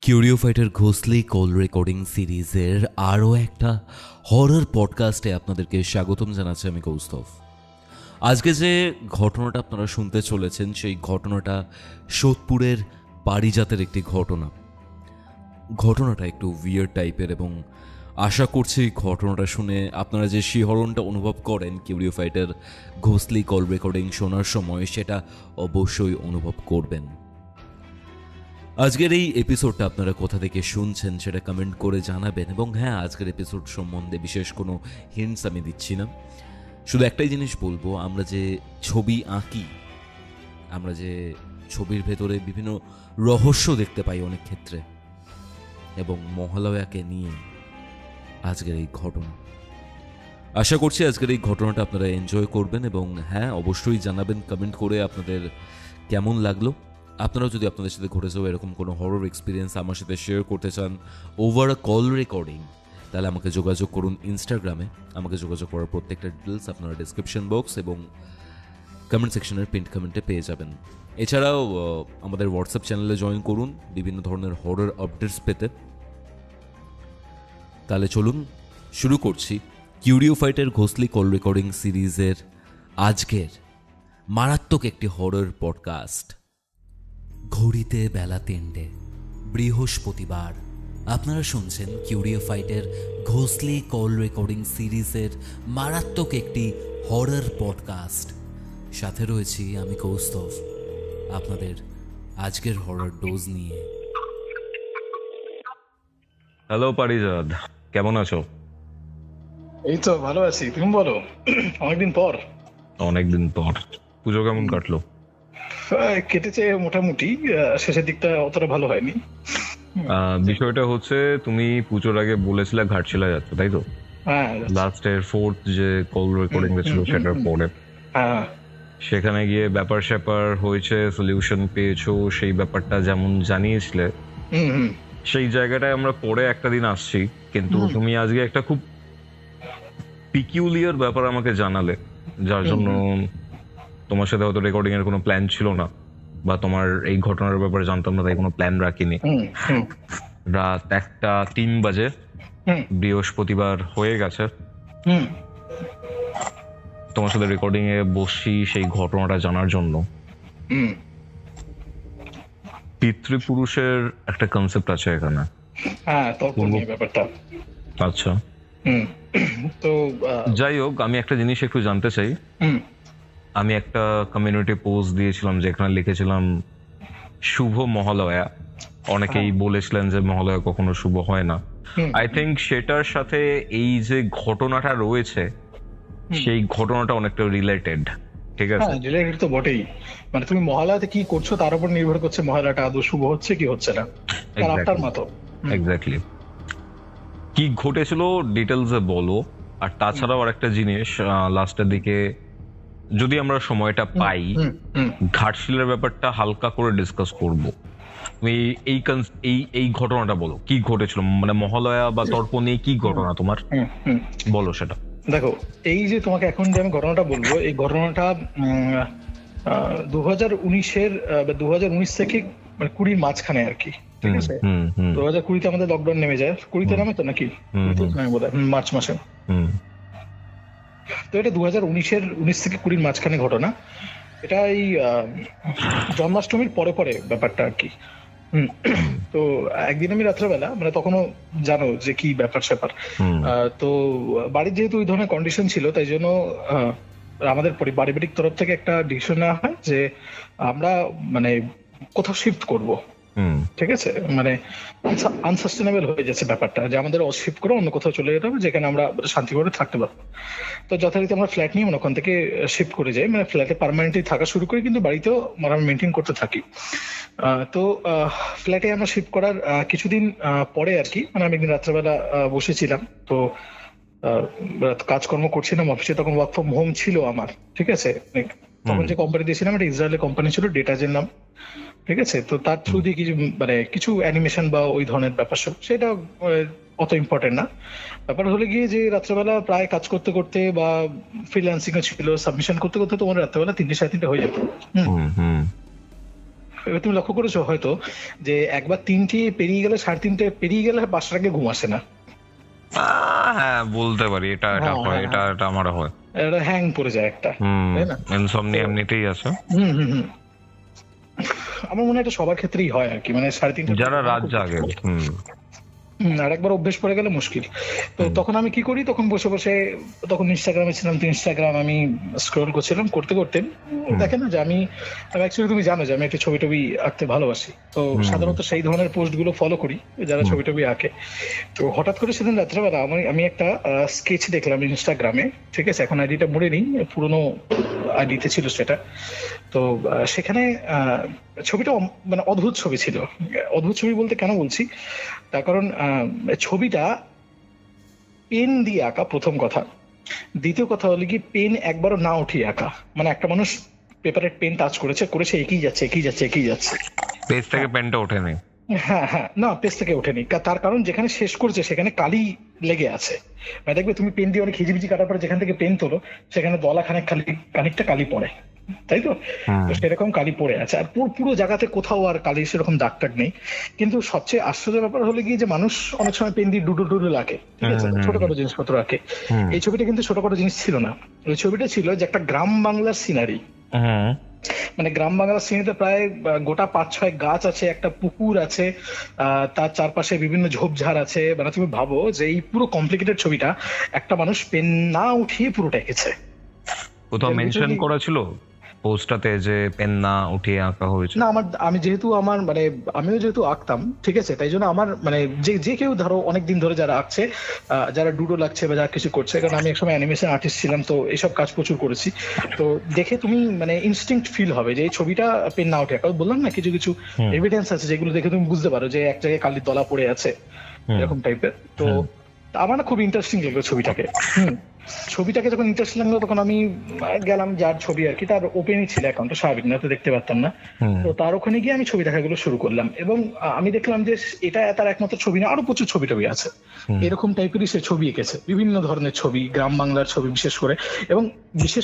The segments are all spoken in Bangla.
কিউরিও ফাইটার ঘোষলি কল রেকর্ডিং সিরিজের আরও একটা হরর পডকাস্টে আপনাদেরকে স্বাগতম জানাচ্ছি আমি কৌস্তভ। আজকে যে ঘটনাটা আপনারা শুনতে চলেছেন সেই ঘটনাটা সোদপুরের পারিজাতের একটি ঘটনাটা একটু উইয়ার্ড টাইপের এবং আশা করছি ঘটনাটা শুনে আপনারা যে শিহরণটা অনুভব করেন কিউরিও ফাইটার ঘোষলি কল রেকর্ডিং শোনার সময় সেটা অবশ্যই অনুভব করবেন। আজকের এই এপিসোডটা আপনারা কোথা থেকে শুনছেন সেটা কমেন্ট করে জানাবেন। এবং হ্যাঁ, আজকের এপিসোড সম্বন্ধে বিশেষ কোনো হিন্টস আমি দিচ্ছি না, শুধু একটাই জিনিস বলবো, আমরা যে ছবি আঁকি, আমরা যে ছবির ভেতরে বিভিন্ন রহস্য দেখতে পাই অনেক ক্ষেত্রে, এবং মহালয়াকে নিয়ে আজকের এই ঘটনা। আশা করছি আজকের এই ঘটনাটা আপনারা এনজয় করবেন এবং হ্যাঁ, অবশ্যই জানাবেন কমেন্ট করে আপনাদের কেমন লাগলো। আপনারাও যদি আপনাদের সাথে ঘটেছেও এরকম কোনো হরর এক্সপিরিয়েন্স আমার সাথে শেয়ার করতে চান ওভার আ কল রেকর্ডিং, তাহলে আমাকে যোগাযোগ করুন ইনস্টাগ্রামে। আমাকে যোগাযোগ করার প্রত্যেকটা ডিটেলস আপনারা ডিসক্রিপশন বক্স এবং কমেন্ট সেকশনের পিন্ট কমেন্টে পেয়ে যাবেন। এছাড়াও আমাদের হোয়াটসঅ্যাপ চ্যানেলে জয়েন করুন বিভিন্ন ধরনের হরর আপডেটস পেতে। তাহলে চলুন শুরু করছি কিউরিও ফাইটার ঘোষলি কল রেকর্ডিং সিরিজের আজকের মারাত্মক একটি হরর পডকাস্ট। ঘড়িতে বেলা ৩টে, বৃহস্পতিবার। আপনারা শুনছেন কিউরিও ফাইটের ঘোষলি কল রেকর্ডিং সিরিজের মারাত্মক একটি হরর পডকাস্ট। সাথে রয়েছি আমি কৌস্তভ, আপনাদের আজকের হরর ডোজ নিয়ে। হ্যালো পারিজাত, কেমন আছো? এই তো ভালো আছি, তুমি বলো। অনেকদিন পর। পুজো কেমন কাটলো? কেটেছে মোটামুটি, শেষের দিকটা অতটা ভালো হয়নি। বিষয়টা হচ্ছে, তুমি পুজোর আগে বলেছিলে ঘাটশিলা যাচ্ছ, তাই তো? হ্যাঁ, লাস্টের ফোর্থ যে কল রেকর্ডিং ছিল সেটার পরে সেখানে গিয়ে ব্যাপার স্যাপার হয়েছে, সলিউশন পেয়েছো, সেই ব্যাপারটা যেমন জানিয়েছিলে সেই জায়গাটায় আমরা পরে একটা দিন আসছি। কিন্তু তুমি আজকে একটা খুব পিকিউলিয়ার ব্যাপার আমাকে জানালে, যার জন্য তোমার সাথে হয়তো রেকর্ডিং এর কোনো প্ল্যান ছিল না, বা তোমার এই ঘটনার ব্যাপারে জানতাম না, তাই কোনো প্ল্যান রাখিনি। রাত 1:03 বাজে, বৃহস্পতিবার হয়ে গেছে, তোমার সাথে রেকর্ডিং এ বসি সেই ঘটনাটা জানার জন্য। পিতৃপুরুষের একটা কনসেপ্ট আছে এখানে। ব্যাপারটা আচ্ছা, তো যাই হোক, আমি একটা জিনিস একটু জানতে চাই। আমি একটা কমিউনিটি পোস্ট দিয়েছিলাম যেখানে লিখেছিলাম শুভ মহালয়া। অনেকেই বলেছিলেন যে মহালয়া কখনো শুভ হয় না। আই থিঙ্ক সেটার সাথে এই যে ঘটনাটা রয়েছে সেই ঘটনাটা অনেকটা রিলেটেড। ঠিক আছে, রিলেটেড তো বটেই। মানে তুমি মহালয়াতে কি করছো তার উপর নির্ভর করছে মহালয়াটা আদৌ শুভ হচ্ছে কি হচ্ছে না। এক্স্যাক্টলি। কি ঘটেছিল ডিটেলসে বলো। আর তাছাড়াও আরেকটা জিনিস, লাস্টের দিকে যদি আমরা সময়টা পাই, ঘাটশিলার ব্যাপারটা হালকা করে ডিসকাস করব। তুমি এই ঘটনাটা বলো, কি ঘটেছিল, মানে মহালয়া বা তর্প নিয়ে কি ঘটনা তোমার, বলো সেটা। দেখো, এই যে তোমাকে এখন যে আমি ঘটনাটা বলবো, এই ঘটনাটা 2019-এর 2019 থেকে মানে 20 মাঝখানে আর কি। ঠিক আছে, 2020-তে আমাদের লকডাউন নেমে যায়। 20-তে নামে তো নাকি মার্চ মাসে। তো এটা 2019 থেকে 20 মাঝখানে ঘটনা। এটা এই জন্মাষ্টমীর পরে পরে ব্যাপারটা আর কি। তো একদিন আমি রাত্রেবেলা, মানে তখনও জানো যে কি ব্যাপার স্যাপার, তো বাড়ির যেহেতু ওই ধরনের কন্ডিশন ছিল, তাই জন্য আমাদের পারিবারিক তরফ থেকে একটা ডিসিশন নেওয়া হয় যে আমরা মানে কোথাও শিফট করব। ঠিক আছে, মানে আনসাস্টেনেবল হয়ে যাচ্ছে ব্যাপারটা, যে আমাদের শিফট করে অন্য কোথাও চলে যেতে হবে যেখানে আমরা শান্তি করে থাকতে পারবো। তো যথারীতি আমরা ফ্ল্যাট নিয়ে ওখান থেকে শিফট করে যাই, মানে ফ্ল্যাটে পার্মানেন্টলি থাকা শুরু করি, কিন্তু বাড়িতেও আমরা মেনটেন করতে থাকি। তো ফ্ল্যাটে আমরা শিফট করার কিছুদিন পরে আর কি, মানে আমি একদিন রাত্রেবেলা বসেছিলাম, তো কাজকর্ম করছিলাম অফিসে, তখন ওয়ার্ক ফ্রম হোম ছিল আমার। ঠিক আছে, তখন যে কোম্পানি দিয়েছিলাম এটা ইসরায়েলের কোম্পানি ছিল, ডেটাজের নাম। ঠিক আছে, তো তার থ্রু দিয়ে কিছু অ্যানিমেশন বা ওই ধরনের ব্যাপার সেটা অত ইম্পর্টেন্ট না। ব্যাপার হলে গিয়ে যে রাত্রেবেলা প্রায় কাজ করতে করতে বা ফ্রিল্যান্সিং ছিল, সাবমিশন করতে করতে তোমার রাত্রেবেলা 3-3:30 হয়ে যেত। এবার তুমি লক্ষ্য করেছো হয়তো যে একবার 3টে পেরিয়ে গেলে 3:30 পেরিয়ে গেলে 5টার আগে ঘুম আসে না। হ্যাঁ বলতে পারি, এটা এটা হয়, এটা এটা আমারও হয়, এটা হ্যাং পড়ে যায় একটা, তাই না? ইনসমনিয়া এমনিতেই আছে। আমার মনে হয় এটা সবার ক্ষেত্রেই হয় আর কি, মানে 3:30 যারা রাত জাগে। আর একবার অভ্যেস পড়ে গেলে মুশকিল। তো তখন আমি কি করি, তখন বসে বসে, তখন ইনস্টাগ্রামে ছিলাম, তো ইনস্টাগ্রাম আমি স্ক্রল করছিলাম, করতে করতে দেখেন না যে আমি অ্যাকচুয়ালি, তুমি জানো যে আমি একটা ছবি টবি আঁকতে ভালোবাসি, তো সাধারণত সেই ধরনের পোস্ট গুলো ফলো করি যারা ছবি টবি আঁকে। তো হঠাৎ করে সেদিন রাত্রেবেলা আমি একটা স্কেচ দেখলাম ইনস্টাগ্রামে, ঠিক আছে, এখন আইডিটা মনে নেই, পুরোনো আইডিতে ছিল সেটা। তো সেখানে ছবিটা মানে অদ্ভুত ছবি ছিল। অদ্ভুত ছবি বলতে কেন বলছি, তার কারণ ছবিটা পেন দিয়ে আঁকা, প্রথম কথা। দ্বিতীয় কথা হলো কি, পেন একবারও না উঠিয়ে আঁকা, মানে একটা মানুষ পেপারের পেন টাচ করেছে এঁকেই যাচ্ছে। পেজ থেকে পেনটা ওঠেনি। হ্যাঁ, না, পেজ থেকে ওঠেনি। তার কারণ যেখানে শেষ করছে সেখানে কালি লেগে আছে। মানে দেখবে তুমি পেন দিয়ে অনেক হিজিবিজি কাটার পরে যেখান থেকে পেন তোলো সেখানে দলা খানিকটা কালি পড়ে, তাই তো? সেরকম কালি পড়ে আছে, আর পুরো জায়গাতে কোথাও আর কালি সেরকম দাগ টাগ নেই। কিন্তু সবচেয়ে আশ্চর্য ব্যাপার হলো গিয়ে যে মানুষ অনেক সময় পেন দিয়ে ডুডল আঁকে, ঠিক আছে, ছোটখাটো জিনিসপত্র আঁকে। এই ছবিটা কিন্তু ছোটখাটো জিনিস ছিল না, ওই ছবিটা ছিল যে একটা গ্রাম বাংলার সিনারি। মানে গ্রাম বাংলার সিনারিতে প্রায় গোটা 5-6 গাছ আছে, একটা পুকুর আছে, তার চারপাশে বিভিন্ন ঝোপঝাড় আছে। মানে তুমি ভাবো যে এই পুরো কমপ্লিকেটেড ছবিটা একটা মানুষ পেন না উঠিয়ে পুরোটা এঁকেছে। কোথাও মেনশন করা ছিল পোস্টটাতে যে পেন না উঠিয়ে আঁকা হয়েছে? না, আমিও যেহেতু আঁকতাম, ঠিক আছে, তাই জন্য আমার মানে যে কেউ ধরো অনেকদিন ধরে যারা আঁকছে, যারা ডুডো লাগছে বা যারা কিছু করছে, কারণ আমি একসময় অ্যানিমেশন আর্টিস্ট ছিলাম, তো এইসব কাজ প্রচুর করেছি। তো দেখে তুমি মানে ইনস্টিংক্ট ফিল হবে যে এই ছবিটা পেন না উঠে আঁকা। বললাম না কিছু কিছু এভিডেন্স আছে যেগুলো দেখে তুমি বুঝতে পারো যে এক জায়গায় কালির দলা পড়ে আছে, এরকম টাইপের। তো আমার না খুব ইন্টারেস্টিং লাগলো ছবিটাকে যখন ইন্টারেস্ট লাগলো তখন আমি গেলাম, যার ছবি আর কি, তার ওপেনই ছিল অ্যাকাউন্ট, স্বাভাবিক না তো দেখতে পারতাম না। তো তার ওখানে গিয়ে আমি ছবি দেখাগুলো শুরু করলাম, এবং আমি দেখলাম যে এটা তার একমাত্র ছবি না, আরো প্রচুর ছবি টবি আছে এরকম টাইপেরই। সে ছবি এঁকেছে বিভিন্ন ধরনের ছবি, গ্রাম বাংলার ছবি বিশেষ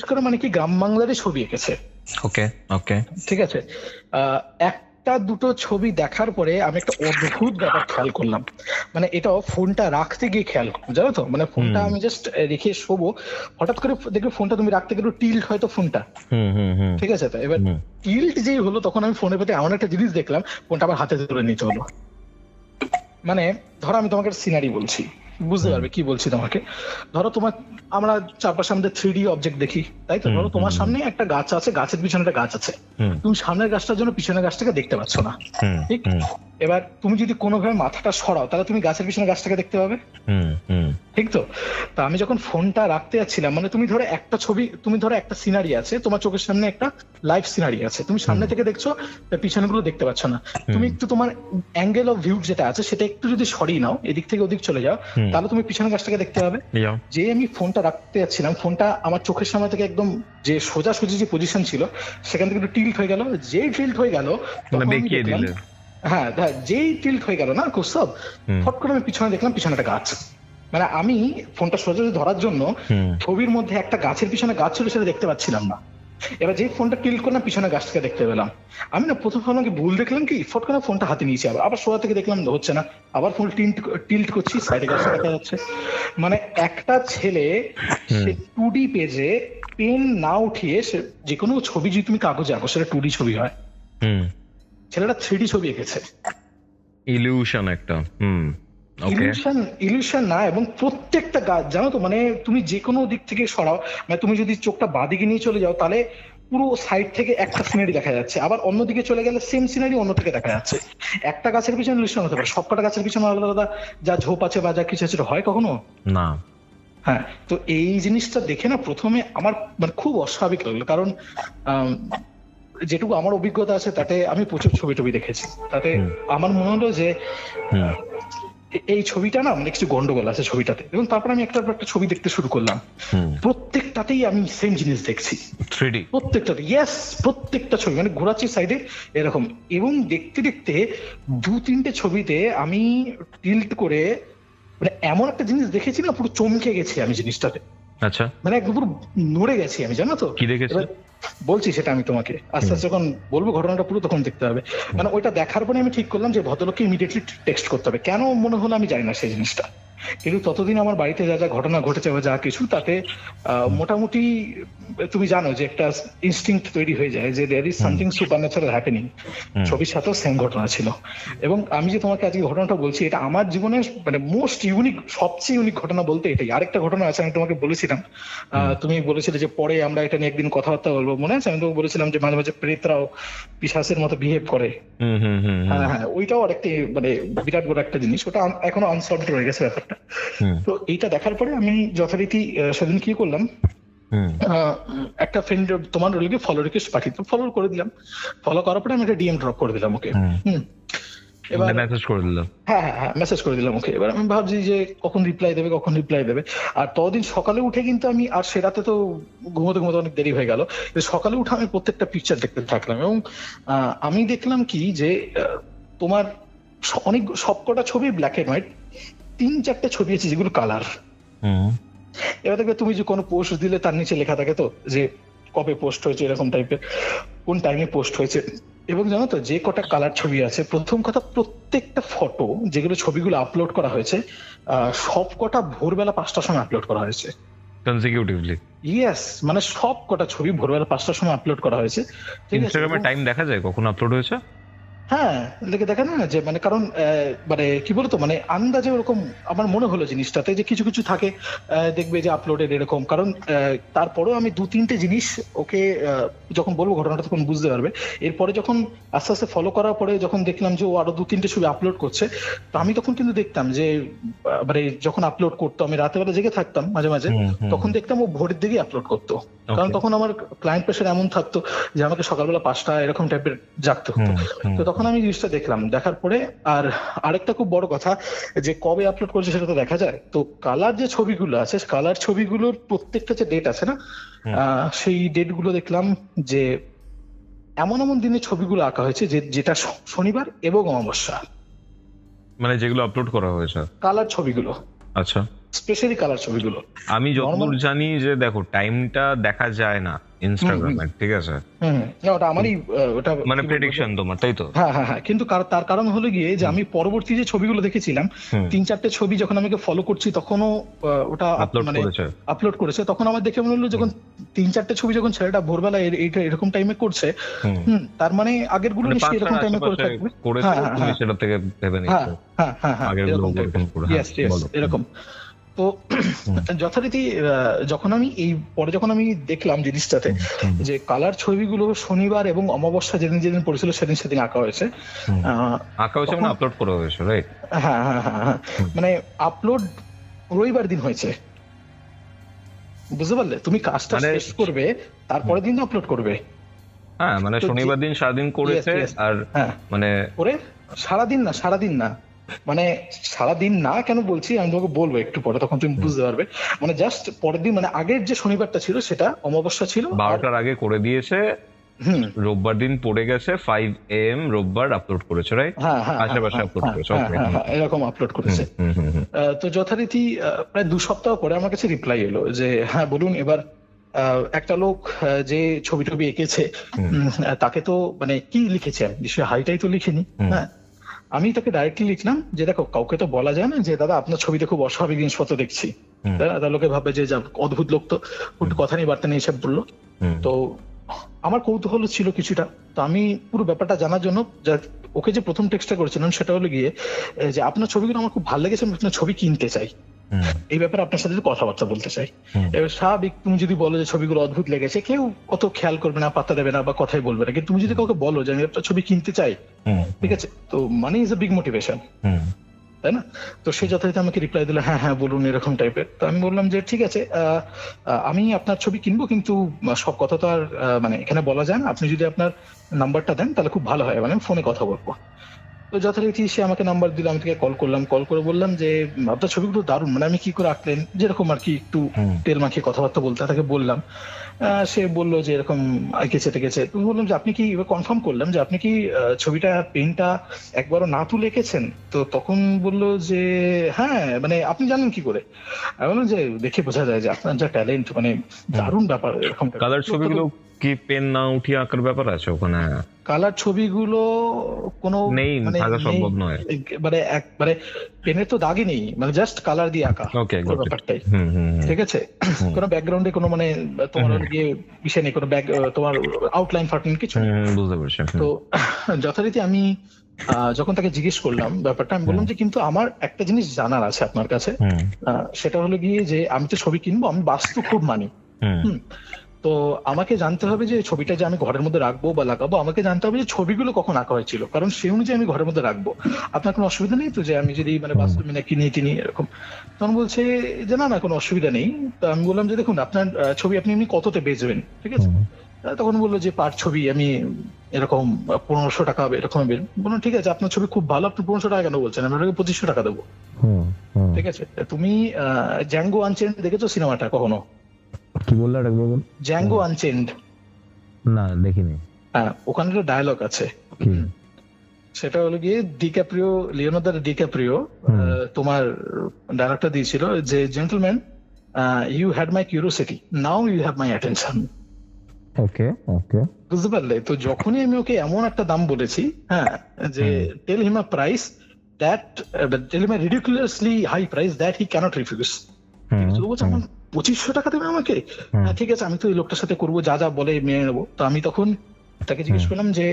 করে মানে কি গ্রাম বাংলারই ছবি এঁকেছে। ওকে, ঠিক আছে। একটা দুটো ছবি দেখার পরে আমি একটা অদ্ভুত ব্যাপার খেয়াল করলাম, মানে এটাও ফোনটা রাখতে গিয়ে খেয়াল করলাম, জানো তো? মানে ফোনটা আমি জাস্ট রেখে শোবো, হঠাৎ করে দেখবে ফোনটা তুমি রাখতে গেলে টিল্ট হয়তো ফোনটা, ঠিক আছে। তো এবার টিল্ট যেই হলো তখন আমি ফোনের প্রতি এমন একটা জিনিস দেখলাম, ফোনটা আবার হাতে ধরে নিতে হলো। মানে ধরো আমি তোমাকে সিনারি বলছি, বুঝতে পারবে কি বলছি তোমাকে। ধরো আমরা চারপাশে আমাদের 3D অবজেক্ট দেখি, তাই তো? ধরো তোমার সামনে একটা গাছ আছে, গাছের পিছনে একটা গাছ আছে, তুমি সামনের গাছটার জন্য পিছনের গাছটাকে দেখতে পাচ্ছ না, ঠিক? এবার তুমি যদি কোনোভাবে মাথাটা সরাও তাহলে তুমি গাছের পিছনে গাছটাকে দেখতে পাবে, ঠিক তো? তা আমি যখন ফোনটা রাখতে যাচ্ছিলাম, মানে তুমি ধরো একটা সিনারি আছে তোমার চোখের সামনে, একটা লাইভ সিনারি আছে, তুমি সামনে থেকে দেখছো, পিছনে গুলো দেখতে পাচ্ছ না। তুমি একটু তোমার অ্যাঙ্গেল অফ ভিউ যেটা আছে সেটা একটু যদি সরিয়ে নাও, এদিক থেকে ওদিক চলে যাও, তাহলে তুমি পিছনের গাছটাকে দেখতে পাবে। যে আমি ফোনটা রাখতে যাচ্ছিলাম, ফোনটা আমার চোখের সামনে থেকে একদম যে সোজাসুজি যে পজিশন ছিল সেখান থেকে একটু টিল্ট হয়ে গেল। যেই টিল্ট হয়ে গেল যেই টিল্ট হয়ে গেল না খুব সব, ফট করে আমি পিছনে দেখলাম পিছনে একটা গাছ। মানে আমি ফোনটা সোজা ধরার জন্য ছবির মধ্যে একটা গাছের পিছনে গাছ ছিল সেটা দেখতে পাচ্ছিলাম না। এবার যে ফোনটা টিল্ট করলাম পিছনে গাছটাকে দেখতে পেলাম। আমি না প্রথম ভাবলাম ভুল দেখলাম কি, ফট করে ফোনটা হাতে নিয়েছি, আবার সোজা থেকে দেখলাম হচ্ছে না, আবার ফোন টিল্ট করছি, সাইডে গাছটা দেখা যাচ্ছে। মানে একটা ছেলে সে 2D পেজে পেন না উঠিয়ে, সে যে কোনো ছবি যদি তুমি কাগজে আঁকো সেটা 2D ছবি হয়, ছেলেটা 3D ছবি এঁকেছে। ইলিউশন একটা ইলিউশন না, এবং প্রত্যেকটা গাছ, জানো তো, মানে তুমি যে কোনো দিক থেকে সরাও, মানে তুমি যদি চোখটা বাঁদিকে নিয়ে চলে যাও তাহলে পুরো সাইড থেকে একটা সিনারি দেখা যাচ্ছে, আবার অন্যদিকে চলে গেলে সেম সিনারি অন্য থেকে দেখা যাচ্ছে। একটা গাছের পিছনে ইলিউশন হতে পারে, সবকটা গাছের পিছনে আলাদা আলাদা যা ঝোপ আছে বা যা কিছু আছে হয় কখনো না। হ্যাঁ, তো এই জিনিসটা দেখে না প্রথমে আমার মানে খুব অস্বাভাবিক লাগলো, কারণ যেটুকু আমার অভিজ্ঞতা আছে তাতে আমি প্রচুর ছবি টবি দেখেছি, তাতে আমার মনে হলো যে এই ছবিটা না মানে কিছু গন্ডগোল আছে ছবিটাতে। এবং তারপর আমি একটা ছবি দেখতে শুরু করলাম, প্রত্যেকটাতেই আমি সেম জিনিস দেখছি, 3D প্রত্যেকটাতে। ইয়েস, প্রত্যেকটা ছবি মানে ঘোরাচ্ছি সাইডে এরকম। এবং দেখতে দেখতে 2-3টে ছবিতে আমি টিল্ট করে মানে এমন একটা জিনিস দেখেছি না, পুরো চমকে গেছি আমি জিনিসটাতে। আচ্ছা, মানে একদম পুরো নড়ে গেছি আমি, জানো তো? কি দেখেছো? বলছি সেটা আমি তোমাকে আস্তে আস্তে যখন বলবো ঘটনাটা পুরো তখন দেখতে হবে। মানে ওইটা দেখার পরে আমি ঠিক করলাম যে ভদ্রলোককে ইমিডিয়েটলি টেক্সট করতে হবে। কেন মনে হলো আমি জানি না সেই জিনিসটা, কিন্তু ততদিন আমার বাড়িতে যা যা ঘটনা ঘটেছে বা যা কিছু তাতে মোটামুটি তুমি জানো যে একটা ইনস্টিংক্ট তৈরি হয়ে যায় যে there is something supernatural happening. ছবির সাথেও সেম ঘটনা ছিল। এবং আমি যে তোমাকে আজকে ঘটনাটা বলছি এটা আমার জীবনের মানে মোস্ট ইউনিক, সবচেয়ে ইউনিক ঘটনা বলতে এটাই। আরেকটা ঘটনা আছে, আমি তোমাকে বলেছিলাম, তুমি বলেছিলে যে পরে আমরা এটা নিয়ে একদিন কথাবার্তা বলবো, মনে আছে? আমি তোমাকে বলেছিলাম যে মাঝে মাঝে প্রেতরাও পিশাচের মতো বিহেভ করে। হ্যাঁ হ্যাঁ, ওইটাও আরেকটি মানে বিরাট বড় একটা জিনিস, ওটা এখনো আনসলভড রয়ে গেছে ব্যাপারটা। তো এইটা দেখার পরে আমি যথারীতি সেদিন কি করলাম, একটা ফ্রেন্ড তোমার রোলকে ফলো রিকোয়েস্ট পাঠিয়ে ফলো করে দিলাম। ফলো করার পরে আমি একটা ডিএম ড্রপ করে দিলাম ওকে। এবার মেসেজ করে দিলাম, হ্যাঁ হ্যাঁ হ্যাঁ মেসেজ করে দিলাম ওকে। এবার আমি ভাবছি যে কখন রিপ্লাই দেবে কখন রিপ্লাই দেবে। আর ততদিন সকালে উঠে কিন্তু আমি, আর সে রাতে তো ঘুমোতে ঘুমোতে অনেক দেরি হয়ে গেল, সকালে উঠে আমি প্রত্যেকটা পিকচার দেখতে থাকলাম। এবং আমি দেখলাম কি যে তোমার অনেক সবকটা ছবি ব্ল্যাক এন্ড হোয়াইট, 3-4টে ছবি আছে যেগুলো কালার। এবার দেখবে তুমি যে কোনো পোস্ট দিলে তার নিচে লেখা থাকে তো যে কবে পোস্ট হয়েছে, এরকম টাইপের, কোন টাইমে পোস্ট হয়েছে। এবং জানো তো যে কটা কালার ছবি আছে, প্রথম কথা প্রত্যেকটা ফটো যেগুলো ছবিগুলো আপলোড করা হয়েছে সব কটা ভোরবেলা 5টার সময় আপলোড করা হয়েছে কনসিকিউটিভলি। ইয়েস, মানে সব কটা ছবি ভোরবেলা 5টার সময় আপলোড করা হয়েছে। ইনস্টাগ্রামে টাইম দেখা যায় কখন আপলোড হয়েছে? হ্যাঁ লিখে দেখে না যে মানে, কারণ মানে কি বলতো মানে আন্দাজে ওরকম আমার মনে হলো জিনিসটাতে যে কিছু কিছু থাকে দেখবে যে আপলোডেড এরকম। কারণ তারপরেও আমি 2-3টে জিনিস ওকে যখন বলবো ঘটনাটা তখন বুঝতে পারবে। এরপরে যখন আস্তে আস্তে ফলো করার পরে যখন দেখলাম যে ও আরো 2-3টে ছবি আপলোড করছে, তো আমি তখন কিন্তু দেখতাম যে মানে যখন আপলোড করতো আমি রাতেবেলা জেগে থাকতাম মাঝে মাঝে, তখন দেখতাম ও ভোরের দিকেই আপলোড করতো। কারণ তখন আমার ক্লায়েন্ট প্রেশার এমন থাকতো যে আমাকে সকালবেলা 5টা এরকম টাইপের জাগতে হতো। তো তখন আমি জিনিসটা দেখলাম, দেখার পরে আর আরেকটা খুব বড় কথা যে কবে আপলোড করেছে সেটা তো দেখা যায়। তো কালার যে ছবিগুলো আছে, কালার ছবিগুলোর প্রত্যেকটা যে ডেট আছে না, সেই ডেট গুলো দেখলাম যে এমন এমন দিনে ছবিগুলো আঁকা হয়েছে যেটা শনিবার এবং অমাবস্যা, মানে যেগুলো আপলোড করা হয়েছে কালার ছবিগুলো। আচ্ছা, স্পেশালি কালার ছবিগুলো। আমি যতদূর জানি যে দেখো টাইমটা দেখা যায় না ইনস্টাগ্রামে, ঠিক আছে? ওটা আমারই ওটা মানে প্রেডিকশন তোমার, তাই তো? হ্যাঁ হ্যাঁ হ্যাঁ, কিন্তু তার কারণ হলো গিয়ে যে আমি পরবর্তী যে ছবিগুলো দেখেছিলাম 3-4টে ছবি যখন আমি ফলো করছি তখনও ওটা মানে আপলোড করেছে, তখন আমার দেখে মনে হলো যখন 3-4টে ছবি যখন ছেলেটা ভোরবেলা এইটা এরকম টাইমে করছে, তার মানে আগের গুলো নিশ্চয়ই এরকম টাইমে করে থাকবে। তুমি সেটা থেকে ভেবে নিচ্ছ। হ্যাঁ হ্যাঁ হ্যাঁ এরকম। তো যথারীতি যখন আমি এই পরে যখন আমি দেখলাম জিনিসটাতে যে কালার ছবিগুলো শনিবার এবং অমাবস্যা যেদিন যেদিন পড়েছিল সেদিন আঁকা হয়েছে মানে আপলোড করা হয়েছে, রাইট? হ্যাঁ হ্যাঁ হ্যাঁ, মানে আপলোড রবিবার দিন হয়েছে, বুঝতে পারলে? তুমি কাজটা শেষ করবে তারপরের দিন আপলোড করবে। হ্যাঁ, মানে শনিবার দিন সারাদিন করেছে। আর মানে করে সারাদিন না মানে সারাদিন না কেন বলছি আমি তোমাকে বলবো একটু পরে, তখন তুমি বুঝতে পারবে। মানে জাস্ট পরের দিন, মানে আগের যে শনিবারটা ছিল সেটা অমাবস্যা ছিল, 12টার আগে করে দিয়েছে। রোববার দিন পড়ে গেছে 5 AM রোববার আপলোড করেছে, রাইট? আশেপাশে আপলোড করেছে, এরকম আপলোড করেছে। তো যথারীতি প্রায় 2 সপ্তাহ পরে আমার কাছে রিপ্লাই এলো যে হ্যাঁ বলুন। এবার একটা লোক যে ছবি এঁকেছে তাকে তো মানে কি লিখেছে, নিশ্চয়ই হাইটাই তো লিখিনি। হ্যাঁ, আমি তাকে ডাইরেক্টলি লিখলাম যে দেখো কাউকে তো বলা যায় না যে দাদা আপনার ছবিতে খুব অস্বাভাবিক জিনিসপত্র দেখছি। লোকে ভাবে যে অদ্ভুত লোক, তো কথা নেই বার্তা নেই এসব বললো। তো আমার কৌতূহল ছিল কিছুটা, তো আমি পুরো ব্যাপারটা জানার জন্য ওকে যে প্রথম টেক্সটটা করেছিলাম সেটা হলো গিয়ে যে আপনার ছবিগুলো আমার খুব ভালো লেগেছে, আপনার ছবি কিনতে চাই, এই ব্যাপারে আপনার সাথে কথাবার্তা বলতে চাই। এবার স্বাভাবিক তুমি যদি বলো যে ছবিগুলো অদ্ভুত লেগেছে, কেউ অত খেয়াল করবে না, পাত্তা দেবে না বা কথাই বলবে না। কিন্তু তুমি যদি কাউকে বলো যে আমি একটা ছবি কিনতে চাই, ঠিক আছে, তো money is a big motivation, তাই না? তো সে যথারীতি আমাকে রিপ্লাই দিল হ্যাঁ হ্যাঁ বলুন এরকম টাইপের। তো আমি বললাম যে ঠিক আছে, আমি আপনার ছবি কিনবো, কিন্তু সব কথা তো আর মানে এখানে বলা যায় না। আপনি যদি আপনার নাম্বারটা দেন তাহলে খুব ভালো হয়, মানে ফোনে কথা বলবো। তো যথারীতি সে আমাকে নাম্বার দিল, আমি তাকে কল করলাম। কল করে বললাম যে আপনার ছবিগুলো দারুণ, মানে আমি কি করে আঁকলেন, যেরকম আর কি একটু তেল মাখিয়ে কথাবার্তা বলতে তাকে বললাম। সে বললো যে এরকম এঁকেছে টেকেছে। তুমি বললাম যে আপনি কি কনফার্ম করলাম যে আপনি কি ছবিটা পেনটা একবারও না তুলে এঁকেছেন? তো তখন বললো যে হ্যাঁ, মানে আপনি জানেন কি করে? আমি বললাম যে দেখে বোঝা যায় যে আপনার যা ট্যালেন্ট, মানে দারুণ ব্যাপার। এরকম কালার ছবিগুলো কি পেন না উঠিয়ে আঁকার ব্যাপার আছে ওখানে? কালার ছবিগুলো কোনো নেই, থাকা সম্ভব নয়, মানে একবারে পেনের তো দাগই নেই, মানে জাস্ট কালার দিয়ে আঁকা ব্যাপারটাই, ঠিক আছে? কোনো ব্যাকগ্রাউন্ডে কোনো মানে তোমার গিয়ে বিষয় নেই, কোনো তোমার আউটলাইন ফাটলাইন কিছু, বুঝতে পারছি। তো যথারীতি আমি যখন তাকে জিজ্ঞেস করলাম ব্যাপারটা, আমি বললাম যে কিন্তু আমার একটা জিনিস জানার আছে আপনার কাছে, সেটা হলো গিয়ে যে আমি তো ছবি কিনবো, আমি বাস্তু খুব মানি, তো আমাকে জানতে হবে যে ছবিটা যে আমি ঘরের মধ্যে রাখবো বা লাগাবো, আমাকে জানতে হবে যে ছবিগুলো কখন আঁকা হয়েছিল, কারণ সেই অনুযায়ী আমি ঘরের মধ্যে রাখবো। আপনার কোনো অসুবিধা নেই তো যে আমি যদি মানে বাস্তু মিনে কিনে টিনি এরকম? তখন বলছে যে না না কোনো অসুবিধা নেই। তো আমি বললাম যে দেখুন আপনার ছবি আপনি এমনি কততে বেচবেন, ঠিক আছে? তখন বললো যে পার ছবি আমি এরকম 1500 টাকা এরকম। বললাম ঠিক আছে, আপনার ছবি খুব ভালো, আপনি 1500 টাকা কেন বলছেন, আমি আপনাকে 2500 টাকা দেবো, ঠিক আছে? তুমি জ্যাঙ্গো আনচেন্ড দেখেছো সিনেমাটা কখনো? কি বললে একবার বল। জ্যাঙ্গো আনচেন্ড? না দেখিনি। হ্যাঁ, ওখানে একটা ডায়লগ আছে, সেটা হলো গিয়ে লিওনার্দো ডিক্যাপ্রিও তোমার ডায়লগটা দিয়েছিল যে gentleman, you had my curiosity, now you have my attention. Okay okay, বুঝতে পারলে? তো যখনই আমি ওকে এমন একটা দাম বলেছি, হ্যাঁ, যে tell him a price that tell him a ridiculously high price that he can't refuse. তো বলছে 2500 টাকা দেবে আমাকে? হ্যাঁ ঠিক আছে, আমি তো এই লোকটার সাথে করবো, যা যা বলে মেনে নেবো। তো আমি তখন তাকে জিজ্ঞেস করলাম যে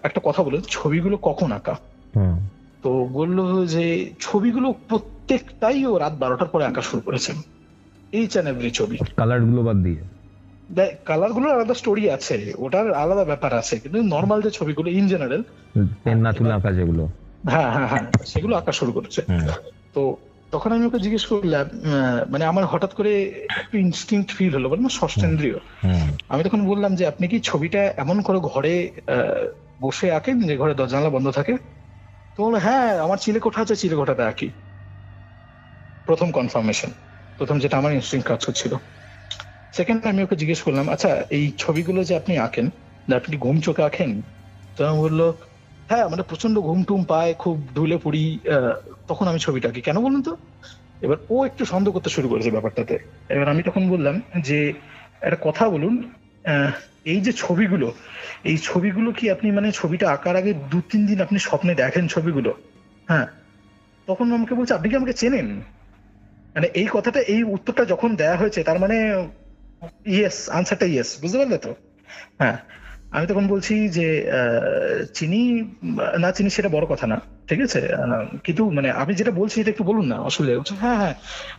একটা কথা বলে, ছবিগুলো কখন আঁকা? তো বললো যে ছবিগুলো প্রত্যেকটাই ও রাত 12টার পরে আঁকা শুরু করেছেন, এইচ এন্ড এভরি ছবি। কালার গুলো বাদ দিয়ে? কালার গুলোর আলাদা স্টোরি আছে, ওটার আলাদা ব্যাপার আছে, কিন্তু নর্মাল যে ছবিগুলো ইন জেনারেল পেন না তুলে আঁকা যেগুলো, হ্যাঁ হ্যাঁ হ্যাঁ, সেগুলো আঁকা শুরু করেছে। তো তখন আমি ওকে জিজ্ঞেস করলাম, মানে আমার হঠাৎ করে একটু ইনস্টিংক্ট ফিল হলো, বললাম ষষ্ঠেন্দ্রিয়। আমি তখন বললাম যে আপনি কি ছবিটা এমন করে ঘরে বসে আঁকেন যে ঘরে দরজা জানালা বন্ধ থাকে? তো বললো হ্যাঁ, আমার চিলেকোঠা আছে, চিলেকোঠাতে আঁকি। প্রথম কনফার্মেশন, প্রথম যেটা আমার ইনস্টিংক্ট কাজ করছিল। সেকেন্ড আমি ওকে জিজ্ঞেস করলাম, আচ্ছা এই ছবিগুলো যে আপনি আঁকেন, আপনি ঘুম চোখে আঁকেন? তো আমি বললো হ্যাঁ, মানে প্রচন্ড ঘুম টুম পায়, খুব ঢুলে পড়ি, তখন আমি ছবিটা আঁকি। কেন বলুন তো? এবার ও একটু সন্দেহ করতে শুরু করেছে ব্যাপারটাতে। এবার আমি তখন বললাম যে একটা কথা বলুন, এই যে ছবিগুলো, এই ছবিগুলো কি আপনি মানে ছবিটা আঁকার আগে 2-3 দিন আপনি স্বপ্নে দেখেন ছবিগুলো? হ্যাঁ। তখন আমাকে বলছে আপনি কি আমাকে চেনেন? মানে এই কথাটা, এই উত্তরটা যখন দেয়া হয়েছে, তার মানে ইয়েস, আনসারটা ইয়েস, বুঝতে পারলে তো? হ্যাঁ। আমি তখন বলছি যে চিনি না চিনি সেটা বড় কথা না, ঠিক আছে, কিন্তু মানে আপনি যেটা বলছি এটা একটু বলুন না, অসুবিধা হচ্ছে? হ্যাঁ হ্যাঁ,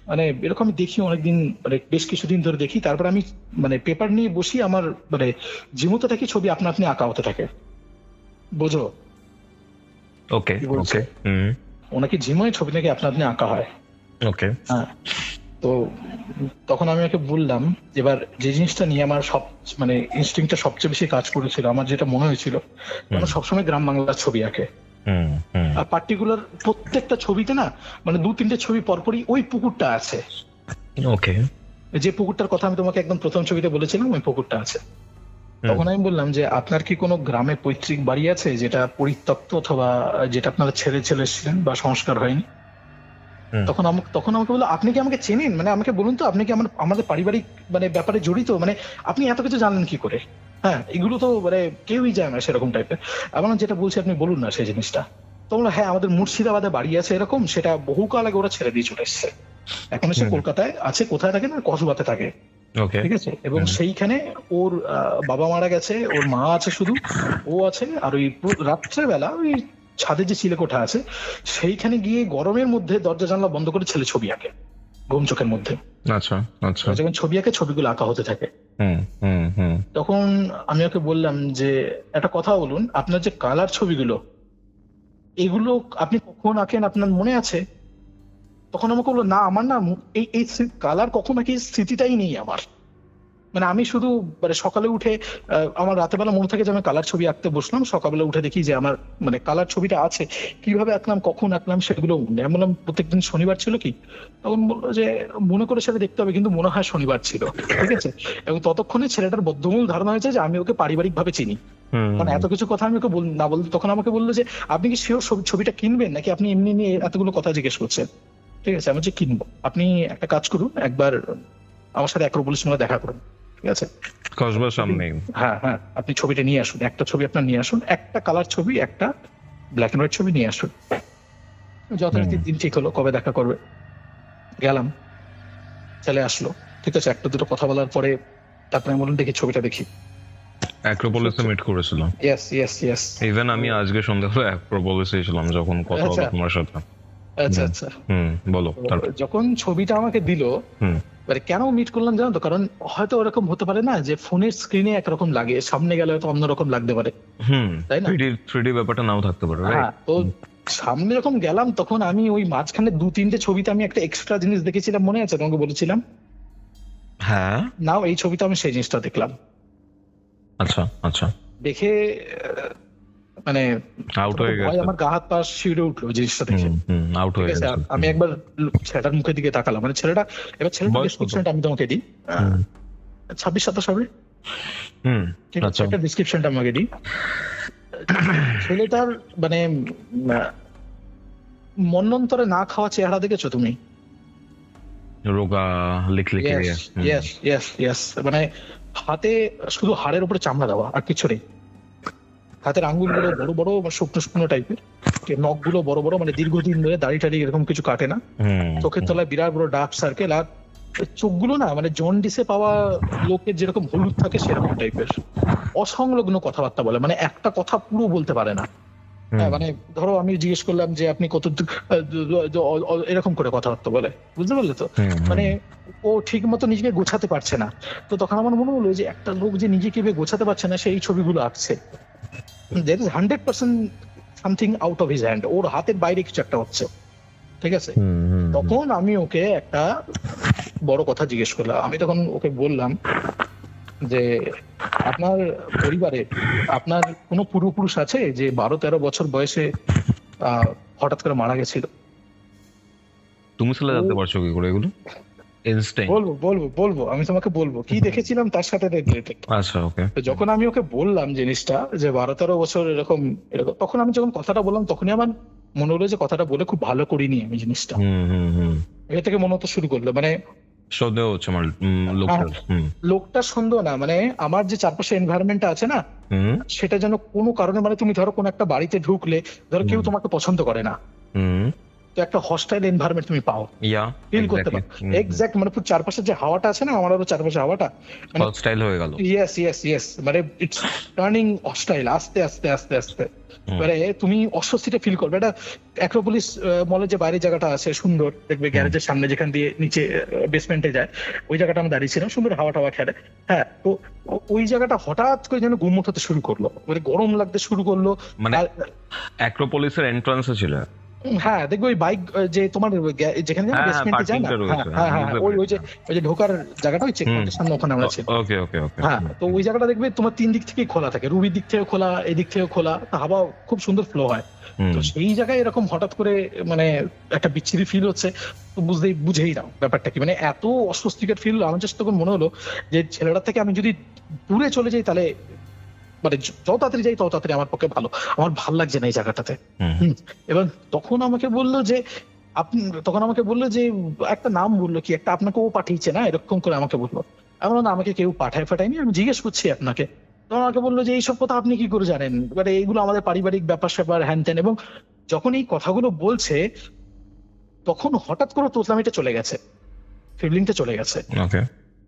মানে এরকম আমি দেখি অনেকদিন, মানে বেশ কিছুদিন ধরে দেখি, তারপর আমি মানে পেপার নিয়ে বসি, আমার মানে জীবন্ত থাকি, ছবি আপনা আপনি আঁকা হতে থাকে, বোঝো? ওকে ওকে, ওনাকে ঝিমোয় ছবি নাকি আপনা আপনি আঁকা হয়। ওকে, হ্যাঁ। তো তখন আমি ওকে বললাম, এবার যে জিনিসটা নিয়ে আমার সব মানে ইনস্টিংক্টটা সবচেয়ে বেশি কাজ করেছিল, আমার যেটা মনে হয়েছিল, আমার সবসময় গ্রাম বাংলার ছবি আঁকে, আর পার্টিকুলার প্রত্যেকটা ছবিতে না মানে 2-3টে ছবি পরপরই ওই পুকুরটা আছে। ওকে, যে পুকুরটার কথা আমি তোমাকে একদম প্রথম ছবিতে বলেছিলাম, ওই পুকুরটা আছে। তখন আমি বললাম যে আপনার কি কোনো গ্রামে পৈতৃক বাড়ি আছে যেটা পরিত্যক্ত, অথবা যেটা আপনারা ছেড়ে ছিলেন বা সংস্কার হয়নি? তখন আমাকে বললো আপনি কি আমাকে চেনেন, মানে আমাকে বলুন তো, আপনি কি আমাদের পারিবারিক মানে ব্যাপারে জড়িত, মানে আপনি এত কিছু জানলেন কি করে? হ্যাঁ, এগুলো তো মানে কেউই যায় না সেরকম টাইপের। এমন যেটা বলছি আপনি বলুন না সেই জিনিসটা। তো বললো হ্যাঁ, আমাদের মুর্শিদাবাদে বাড়ি আছে এরকম, সেটা বহুকাল আগে ওরা ছেড়ে দিয়ে চলে এসছে, এখন সে কলকাতায় আছে। কোথায় থাকে না, কসবাতে থাকে, ঠিক আছে? এবং সেইখানে ওর বাবা মারা গেছে, ওর মা আছে শুধু, ও আছে, আর ওই রাত্রেবেলা ওই ছাদে যে চিলেকোঠা আছে সেইখানে গিয়ে গরমের মধ্যে দরজা জানলা বন্ধ করে ছেলে ছবি আঁকে ঘুম চোখের মধ্যে। আচ্ছা আচ্ছা, যখন ছবি আঁকে ছবিগুলো আঁকা হতে থাকে। তখন আমি ওকে বললাম যে একটা কথা বলুন, আপনার যে কালার ছবিগুলো, এগুলো আপনি কখন আঁকেন আপনার মনে আছে? তখন আমাকে বললো না, আমার না এই কালার কখন আঁকি স্মৃতিটাই নেই আমার। মানে আমি শুধু মানে সকালে উঠে আমার রাতের বেলা মনে থাকে যে আমি কালার ছবি আঁকতে বসলাম, সকালবেলা উঠে দেখি যে আমার মানে কালার ছবিটা আছে, কিভাবে আঁকলাম কখন আঁকলাম সেগুলো। আমি বললাম প্রত্যেকদিন শনিবার ছিল কি? তখন বললো যে মনে করে সেটা দেখতে হবে, কিন্তু মনে হয় শনিবার ছিল, ঠিক আছে? এবং ততক্ষণে ছেলেটার বদ্ধমূল ধারণা হয়েছে যে আমি ওকে পারিবারিক ভাবে চিনি, মানে এত কিছু কথা আমি ওকে না বলতে। তখন আমাকে বললো যে আপনি কি শিওর ছবিটা কিনবেন, নাকি আপনি এমনি নিয়ে এতগুলো কথা জিজ্ঞেস করছেন? ঠিক আছে, আমি যে কিনবো, আপনি একটা কাজ করুন, একবার আমার সাথে অ্যাক্রোপোলিস মোড়ে দেখা করুন, ঠিক আছে, কসবার সামনে। হ্যাঁ হ্যাঁ, আপনি ছবিটা নিয়ে আসুন, একটা ছবি আপনার নিয়ে আসুন, একটা কালার ছবি, একটা ব্ল্যাক এন্ড হোয়াইট ছবি নিয়ে আসুন। যথারীতি দিন ঠিক হলো, কবে দেখা করবে। গেলাম, ছেলে আসলো, ঠিক আছে, একটা দুটো কথা বলার পরে তারপরে আমি বললাম দেখি ছবিটা দেখি। অ্যাক্রোপলিসে মিট করেছিল। Yes yes yes. ইভেন আমি আজকে সন্ধ্যাবেলা অ্যাক্রোপলিসে ছিলাম যখন কথা হলো তোমার সাথে। আচ্ছা আচ্ছা, বলো। যখন ছবিটা আমাকে দিল, মানে কেন মিট করলাম জানো তো, কারণ হয়তো ওরকম হতে পারে না যে ফোনের স্ক্রিনে একরকম লাগে, সামনে গেলে হয়তো অন্যরকম লাগতে পারে, তাই না? 3D ব্যাপারটা নাও থাকতে পারে। হ্যাঁ, তো সামনে যখন গেলাম তখন আমি ওই মাঝখানে 2-3টে ছবিতে আমি একটা এক্সট্রা জিনিস দেখেছিলাম, মনে আছে তোমাকে বলেছিলাম? হ্যাঁ, নাও এই ছবিতে আমি সেই জিনিসটা দেখলাম। আচ্ছা আচ্ছা, দেখে মানে আউট হয়ে গেছে, আমার গা হাত পা শিউরে উঠলো জিনিসটা দেখে। আউট হয়ে গেছে। আমি একবার ছেলেটার মুখের দিকে তাকালাম, মানে ছেলেটা, এবার ছেলেটার ডেসক্রিপশনটা আমি তোমাকে দিই, 26-27 হবে, ঠিক আছে, একটা ডেসক্রিপশনটা আমাকে দিই। ছেলেটার মানে মন্বন্তরে না খাওয়া চেহারা দেখেছো তুমি? রোগা লিখলিখে, ইয়েস ইয়েস ইয়েস, মানে হাতে শুধু হাড়ের উপরে চামড়া দেওয়া আর কিছু নেই। হাতের আঙ্গুলগুলো বড় বড় শুকনো শুকনো টাইপের, নখগুলো বড় বড়, মানে দীর্ঘদিন ধরে দাড়ি টাড়ি এরকম কিছু কাটে না, চোখের তলায় বিরাট বড় ডার্ক সার্কেল, আর চোখগুলো না মানে জন্ডিসে পাওয়া লোকের যেরকম হলুদ থাকে সেরকম টাইপের, অসংলগ্ন কথাবার্তা বলে, মানে একটা কথা পুরো বলতে পারে না। মানে ধরো আমি জিজ্ঞেস করলাম যে আপনি কত, এরকম করে কথাবার্তা বলে, বুঝতে পারলে তো? মানে ও ঠিক মতো নিজেকে গোছাতে পারছে না। তো তখন আমার মনে হলো যে একটা লোক যে নিজেকে গোছাতে পারছে না, সেই ছবিগুলো আঁকছে, there is 100% something out of his hand, ওর হাতের বাইরে কিছু একটা হচ্ছে, ঠিক আছে? তখন আমি ওকে একটা বড় কথা জিজ্ঞেস করলাম। আমি তখন ওকে বললাম যে আপনার পরিবারে আপনার কোনো পূর্বপুরুষ আছে যে 12-13 বছর বয়সে হঠাৎ করে মারা গেছিল? তুমি চলে যেতে পারছো কি করে এগুলো? বলবো আমি তোমাকে বলবো কি দেখেছিলাম তার সাথে রিলেটেড। আচ্ছা, ওকে। তো যখন আমি ওকে বললাম জিনিসটা যে 12-13 বছর এরকম, তখন আমি যখন কথাটা বললাম তখনই আমার মনে হলো যে কথাটা বলে খুব ভালো করিনি আমি জিনিসটা। এটা থেকে মনে হতে শুরু করলো, মানে সন্দেহ হচ্ছে আমার লোকটা সন্দেহ না, মানে আমার যে চারপাশে এনভায়রনমেন্টটা আছে না, সেটা যেন কোনো কারণে, মানে তুমি ধরো কোন একটা বাড়িতে ঢুকলে ধরো কেউ তোমাকে পছন্দ করে না, তো একটা হস্টাইল এনভায়রনমেন্ট তুমি পাও, ফিল করতে পারো এক্স্যাক্ট, মানে পুরো চারপাশে যে হাওয়াটা আছে না, আমারও চারপাশে হাওয়াটা মানে হস্টাইল হয়ে গেল। ইয়েস, মানে ইটস টার্নিং হস্টাইল আস্তে আস্তে আস্তে আস্তে, মানে তুমি অস্বস্তিটা ফিল করবে। এটা অ্যাক্রোপলিস মলের যে বাইরের জায়গাটা আছে সুন্দর, দেখবে গ্যারেজের সামনে যেখান দিয়ে নিচে বেসমেন্টে যায়, ওই জায়গাটা আমি দাঁড়িয়েছিলাম, সুন্দর হাওয়া টাওয়া খেলে। হ্যাঁ, তো ওই জায়গাটা হঠাৎ করে যেন গুমোট হতে শুরু করলো, মানে গরম লাগতে শুরু করলো। মানে অ্যাক্রোপলিসের এন্ট্রান্সে ছিল? হ্যাঁ, দেখবে ওই বাইক যে তোমার যেখানে বেসমেন্টে যায় না, হ্যাঁ ওই যে ঢোকার জায়গাটা ওই চেকপয়েন্টের সামনে, ওখানে আমরা ছিলাম। ওকে। হ্যাঁ, তো ওই জায়গাটা দেখবে তোমার 3 দিক থেকেই খোলা থাকে, রুবির দিক থেকে খোলা, এদিক থেকে খোলা, হাওয়া খুব সুন্দর ফ্লো হয়। তো সেই জায়গায় এরকম হঠাৎ করে মানে একটা বিচ্ছিরি ফিল হচ্ছে, তো বুঝেই নাও ব্যাপারটা কি, মানে এত অস্বস্তিকর ফিল। আমার জাস্ট তখন মনে হলো যে ছেলেটা থেকে আমি যদি দূরে চলে যাই তাহলে, মানে যত তাড়াতাড়ি যাই তত তাড়াতাড়ি আমার পক্ষে ভালো, আমার ভাল লাগছে না এই জায়গাটাতে। এবং তখন আমাকে বললো যে একটা নাম বললো কি একটা, আপনাকে ও পাঠিয়েছে না, এরকম করে আমাকে বললো। এমন না আমাকে কেউ ফাটায়নি, আমি জিজ্ঞেস করছি আপনাকে। তখন আমাকে বললো যে এইসব কথা আপনি কি করে জানেন, মানে এইগুলো আমাদের পারিবারিক ব্যাপার স্যাপার হ্যান ত্যান। এবং যখন এই কথাগুলো বলছে তখন হঠাৎ করে তোতলামিটা চলে গেছে, ফিলিংটা চলে গেছে।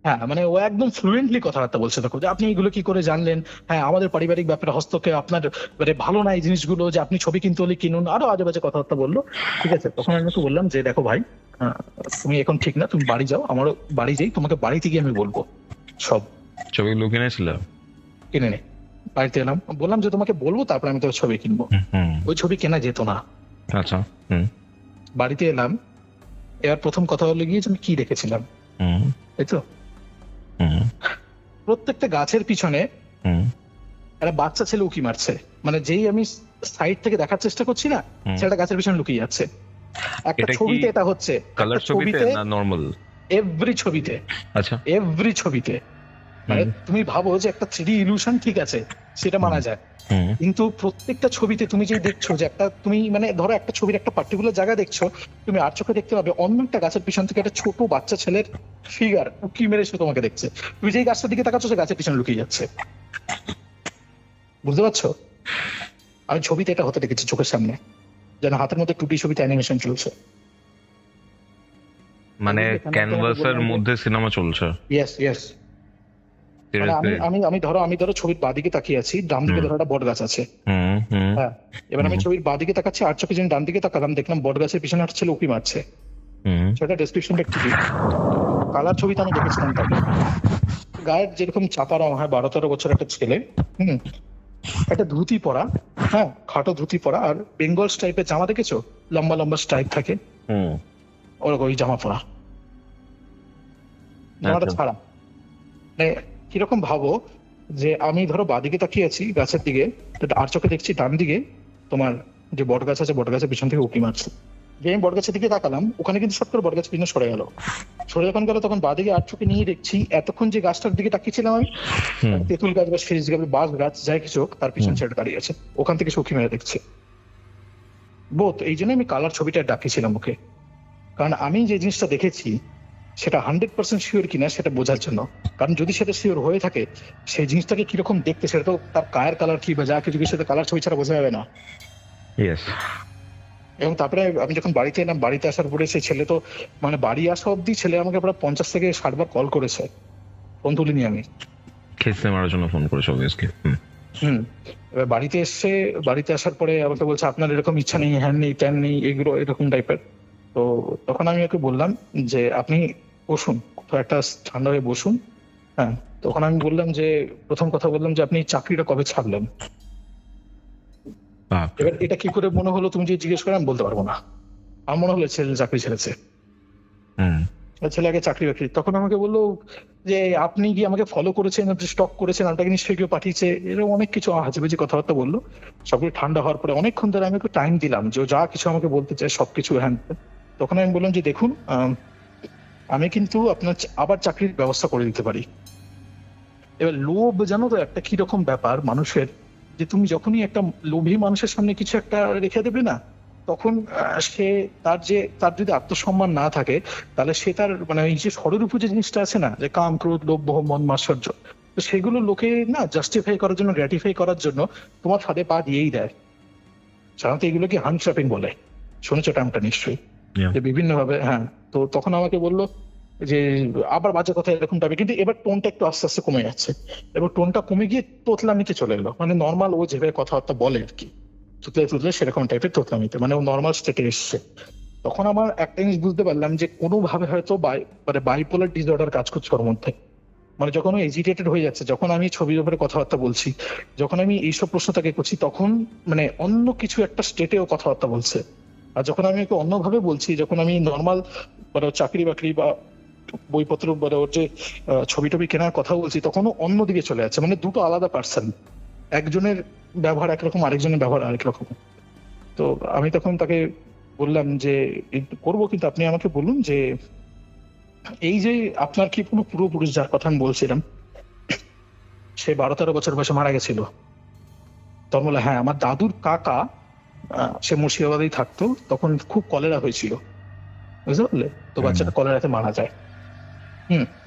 হ্যাঁ, মানে ও একদম ফ্লুয়েন্টলি কথাবার্তা বলছে তখন, যে আপনি এগুলো কি করে জানলেন, হ্যাঁ আমাদের পারিবারিক ব্যাপারে হস্তক্ষেপ আপনার মানে ভালো না এই জিনিসগুলো, যে আপনি ছবি কিনতে হলে কিনুন, আরো আজে বাজে কথাবার্তা বললো। ঠিক আছে, তখন আমি তো বললাম যে দেখো ভাই, তুমি এখন ঠিক না, তুমি বাড়ি যাও, আমারও বাড়ি যাই, তোমাকে বাড়িতে গিয়ে আমি বলবো সব। ছবিগুলো কিনেছিল? কিনে নে, বাড়িতে এলাম, বললাম যে তোমাকে বলবো, তারপরে আমি তোর ছবি কিনবো। ওই ছবি কেনা যেত না। আচ্ছা, বাড়িতে এলাম, এবার প্রথম কথা হলো গিয়ে আমি কি দেখেছিলাম, তাই তো প্রত্যেকটা গাছের পিছনে একটা বাচ্চা ছেলে উকি মারছে, মানে যেই আমি সাইড থেকে দেখার চেষ্টা করছি না, সেটা গাছের পিছনে লুকিয়ে যাচ্ছে। একটা ছবিতে এটা হচ্ছে, কালার ছবিতে না নরমাল? এভরি ছবিতে। আচ্ছা, এভরি ছবিতে, মানে তুমি ভাবো যে একটা 3D ইলিউশন, ঠিক আছে, সেটা মানা যায়। কিন্তু প্রত্যেকটা ছবিতে তুমি যে দেখছো যে একটা, তুমি মানে ধরো একটা ছবির একটা পার্টিকুলার জায়গা দেখছো, তুমি আর চোখে দেখতে পাবে অন্য একটা গাছের পিছন থেকে একটা ছোট বাচ্চা ছেলের ফিগার উকি মেরে সে তোমাকে দেখছে। তুমি যেই গাছটার দিকে তাকাচ্ছ সে গাছের পিছনে লুকিয়ে যাচ্ছে। বুঝতে পারছো? আমি ছবিতে এটা হতে দেখেছি চোখের সামনে, যেন হাতের মধ্যে 2D ছবিতে অ্যানিমেশন চলছে, মানে ক্যানভাসের মধ্যে সিনেমা চলছে। Yes yes. আমি ধরো ছবির বাদিকে তাকিয়ে আছি, ডান দিকে ধরো একটা বট গাছ আছে, হ্যাঁ, এবার আমি ছবির বাদিকে তাকাচ্ছি, আর চোখে যেন ডান দিকে তাকালাম, দেখলাম বট গাছের পিছনে একটা ছেলে উঁকি মারছে। সেটা ডেসক্রিপশনটা একটু দিই। কালার ছবিতে আমি দেখেছিলাম তাকে, গায়ের যেরকম চাপা রং হয়, 12-13 বছর একটা ছেলে, একটা ধুতি পরা, হ্যাঁ, খাটো ধুতি পরা, আর বেঙ্গল স্টাইপের জামা দেখেছো, লম্বা লম্বা স্টাইপ থাকে, ওরকম ওই জামা পরা, জামাটা ছাড়া। মানে কিরকম ভাবো যে আমি ধরো বাদিকে তাকিয়ে আছি গাছের দিকে, আর চোখে দেখছি ডান দিকে তোমার যে বট গাছ আছে, বট গাছের পিছন থেকে উঁকি মারছে। যে আমি বট গাছের দিকে তাকালাম, ওখানে কিন্তু সব করে বট গাছের পিছনে সরে গেল। সরে যখন গেল তখন বাদিকে আর চোখে নিয়ে দেখছি এতক্ষণ যে গাছটার দিকে তাকিয়েছিলাম আমি, তেঁতুল গাছ বা শিরিষ গাছ, বাঁশ গাছ, যাই কিছু হোক, তার পিছন ছেড়ে দাঁড়িয়ে আছে, ওখান থেকে সে উঁকি মেরে দেখছে। বোধ এই জন্য আমি কালার ছবিটা ডাকিছিলাম ওকে, কারণ আমি যে জিনিসটা দেখেছি সেটা 100% শিওর কিনা সেটা বোঝার জন্য। কারণ যদি সেটা শিওর হয়ে থাকে, সেই জিনিসটাকে কিরকম দেখতে, সেটা তো তার কায়ের কালার কি বা যা কিছু, সেটা কালার ছবি ছাড়া বোঝা যাবে না। এবং তারপরে আমি যখন বাড়িতে এলাম, বাড়িতে আসার পরে সেই ছেলে তো মানে বাড়ি আসা অব্দি ছেলে আমাকে প্রায় 50 থেকে 60 বার কল করেছে, ফোন তুলিনি আমি, খেসে মারার জন্য ফোন করেছে অবভিয়াসলি। এবার বাড়িতে এসে, বাড়িতে আসার পরে আমাকে বলছে আপনার এরকম ইচ্ছা নেই, হ্যান নেই, ট্যান নেই, এগুলো এরকম টাইপের। তো তখন আমি ওকে বললাম যে আপনি বসুন, কোথাও একটা ঠান্ডা হয়ে বসুন। হ্যাঁ, তখন আমি বললাম যে, প্রথম কথা বললাম যে আপনি চাকরিটা কবে ছাড়লেন? এবার এটা কি করে মনে হলো তুমি যে জিজ্ঞেস করে, আমি বলতে পারবো না। আমার মনে হলো ছেলে চাকরি ছেড়েছে, ছেলে আগে চাকরি বাকরি। তখন আমাকে বললো যে আপনি কি আমাকে ফলো করেছেন, আপনি স্টক করেছেন, আপনাকে নিশ্চয়ই কেউ পাঠিয়েছে, এরকম অনেক কিছু হাজাবেজি কথাবার্তা বললো। সবগুলো ঠান্ডা হওয়ার পরে অনেকক্ষণ ধরে আমি একটু টাইম দিলাম যে যা কিছু আমাকে বলতে চাই সবকিছু। হ্যাঁ, তখন আমি বললাম যে দেখুন, আমি কিন্তু আপনার আবার চাকরির ব্যবস্থা করে দিতে পারি। এবার লোভ জানো তো একটা কিরকম ব্যাপার মানুষের, যে তুমি যখনই একটা লোভী মানুষের সামনে কিছু একটা রেখে দেবে না, তখন সে তার যদি আত্মসম্মান না থাকে, তাহলে সে তার মানে এই যে ষড়রূপ যে জিনিসটা আছে না, যে কাম, ক্রোধ, লোভ, মোহ, মদ, মাৎসর্য, তো সেগুলো লোকে না জাস্টিফাই করার জন্য, গ্র্যাটিফাই করার জন্য তোমার ফাঁদে পা দিয়েই দেয়। সাধারণত এগুলোকে হান্ট ট্র্যাপিং বলে, শুনেছো টার্মটা নিশ্চয়ই, যে বিভিন্ন ভাবে। হ্যাঁ, তো তখন আমাকে বললো যে আবার বাজে কথা এরকম টাইপের, কিন্তু এবার টোনটা একটু আস্তে আস্তে কমে যাচ্ছে। এবার টোনটা কমে গিয়ে তোতলামিতে চলে এলো, মানে নর্মাল ও যেভাবে কথাবার্তা বলে আর কি, তুতলে সেরকম টাইপের তোতলামিতে, মানে ও নর্মাল স্টেটে এসছে। তখন আমার একটা জিনিস বুঝতে পারলাম যে কোনোভাবে হয়তো মানে বাইপোলার ডিসঅর্ডার কাজ করছে ওর মধ্যে। মানে যখন ও এজিটেটেড হয়ে যাচ্ছে, যখন আমি ছবির ব্যাপারে কথাবার্তা বলছি, যখন আমি এইসব প্রশ্ন তাকে করছি, তখন মানে অন্য কিছু একটা স্টেটে ও কথাবার্তা বলছে। আর যখন আমি ওকে অন্যভাবে বলছি, যখন আমি নর্মাল মানে চাকরি বাকরি বা বইপত্র মানে ওর যে ছবি টবি কেনার কথা বলছি, তখনও অন্যদিকে চলে যাচ্ছে। মানে দুটো আলাদা পার্সন, একজনের ব্যবহার একরকম, আরেকজনের ব্যবহার আরেক রকম। তো আমি তখন তাকে বললাম যে করবো, কিন্তু আপনি আমাকে বলুন যে এই যে আপনার কি কোনো পূর্বপুরুষ, যার কথা আমি বলছিলাম, সে 12-13 বছর বয়সে মারা গেছিল। তখন বলে হ্যাঁ, আমার দাদুর কাকা, সে মুর্শিদাবাদেই থাকতো, তখন খুব কলেরা হয়েছিল, বুঝতে পারলে? তো বাচ্চাটা কলেরাতে মারা যায়।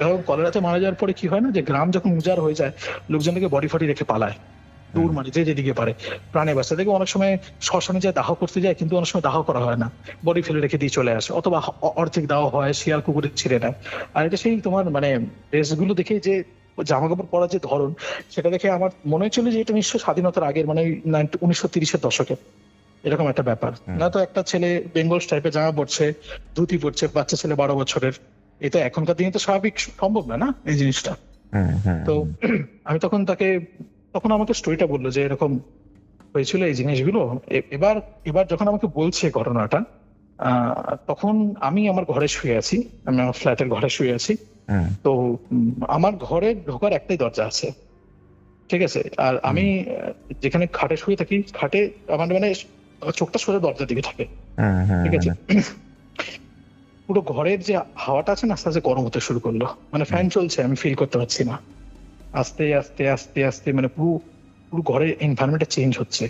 এবং কলেরাতে মারা যাওয়ার পরে কি হয় না, যে গ্রাম যখন উজাড় হয়ে যায়, লোকজনকে বডি ফডি রেখে পালায়, দূর মানে যে যেদিকে পারে প্রাণে বাঁচতে। দেখবে অনেক সময় শ্মশানে যায় দাহ করতে যায়, কিন্তু অনেক সময় দাহ করা হয় না, বডি ফেলে রেখে দিয়ে চলে আসে, অথবা অর্ধেক দাহ হয়, শিয়াল কুকুরে ছিঁড়ে নেয়। আর এটা সেই তোমার মানে ড্রেসগুলো দেখে, যে জামা কাপড় পরার যে ধরন, সেটা দেখে আমার মনে হচ্ছিল যে এটা নিশ্চয় স্বাধীনতার আগের, মানে 1930-এর দশকে এরকম একটা ব্যাপার। না তো একটা ছেলে বেঙ্গল টাইপের জামা পড়ছে, ধুতি পড়ছে, বাচ্চা ছেলে 12 বছরের, এটা এখনকার দিনে তো স্বাভাবিক সম্ভব না এই জিনিসটা। তো আমি তখন আমাকে স্টোরিটা বললো যে এরকম হয়েছিল এই জিনিসগুলো। এবার যখন আমাকে বলছে ঘটনাটা, তখন আমি আমার ঘরে শুয়ে আছি, আমি আমার ফ্ল্যাটের ঘরে শুয়ে আছি। তো আমার ঘরে ঢোকার একটাই দরজা আছে, ঠিক আছে? আর আমি যেখানে খাটে শুয়ে থাকি, খাটে আমার মানে চোখটা সোজা দরজার দিকে থাকে, ঠিক আছে? পুরো ঘরের যে হাওয়াটা আছে না, আস্তে আস্তে গরম হতে শুরু করলো, মানে ফ্যান চলছে, আমি ফিল করতে পারছি না। আস্তে আস্তে আস্তে আস্তে মানে পুরো পুরো ঘরের এনভায়রনমেন্টটা চেঞ্জ হচ্ছে।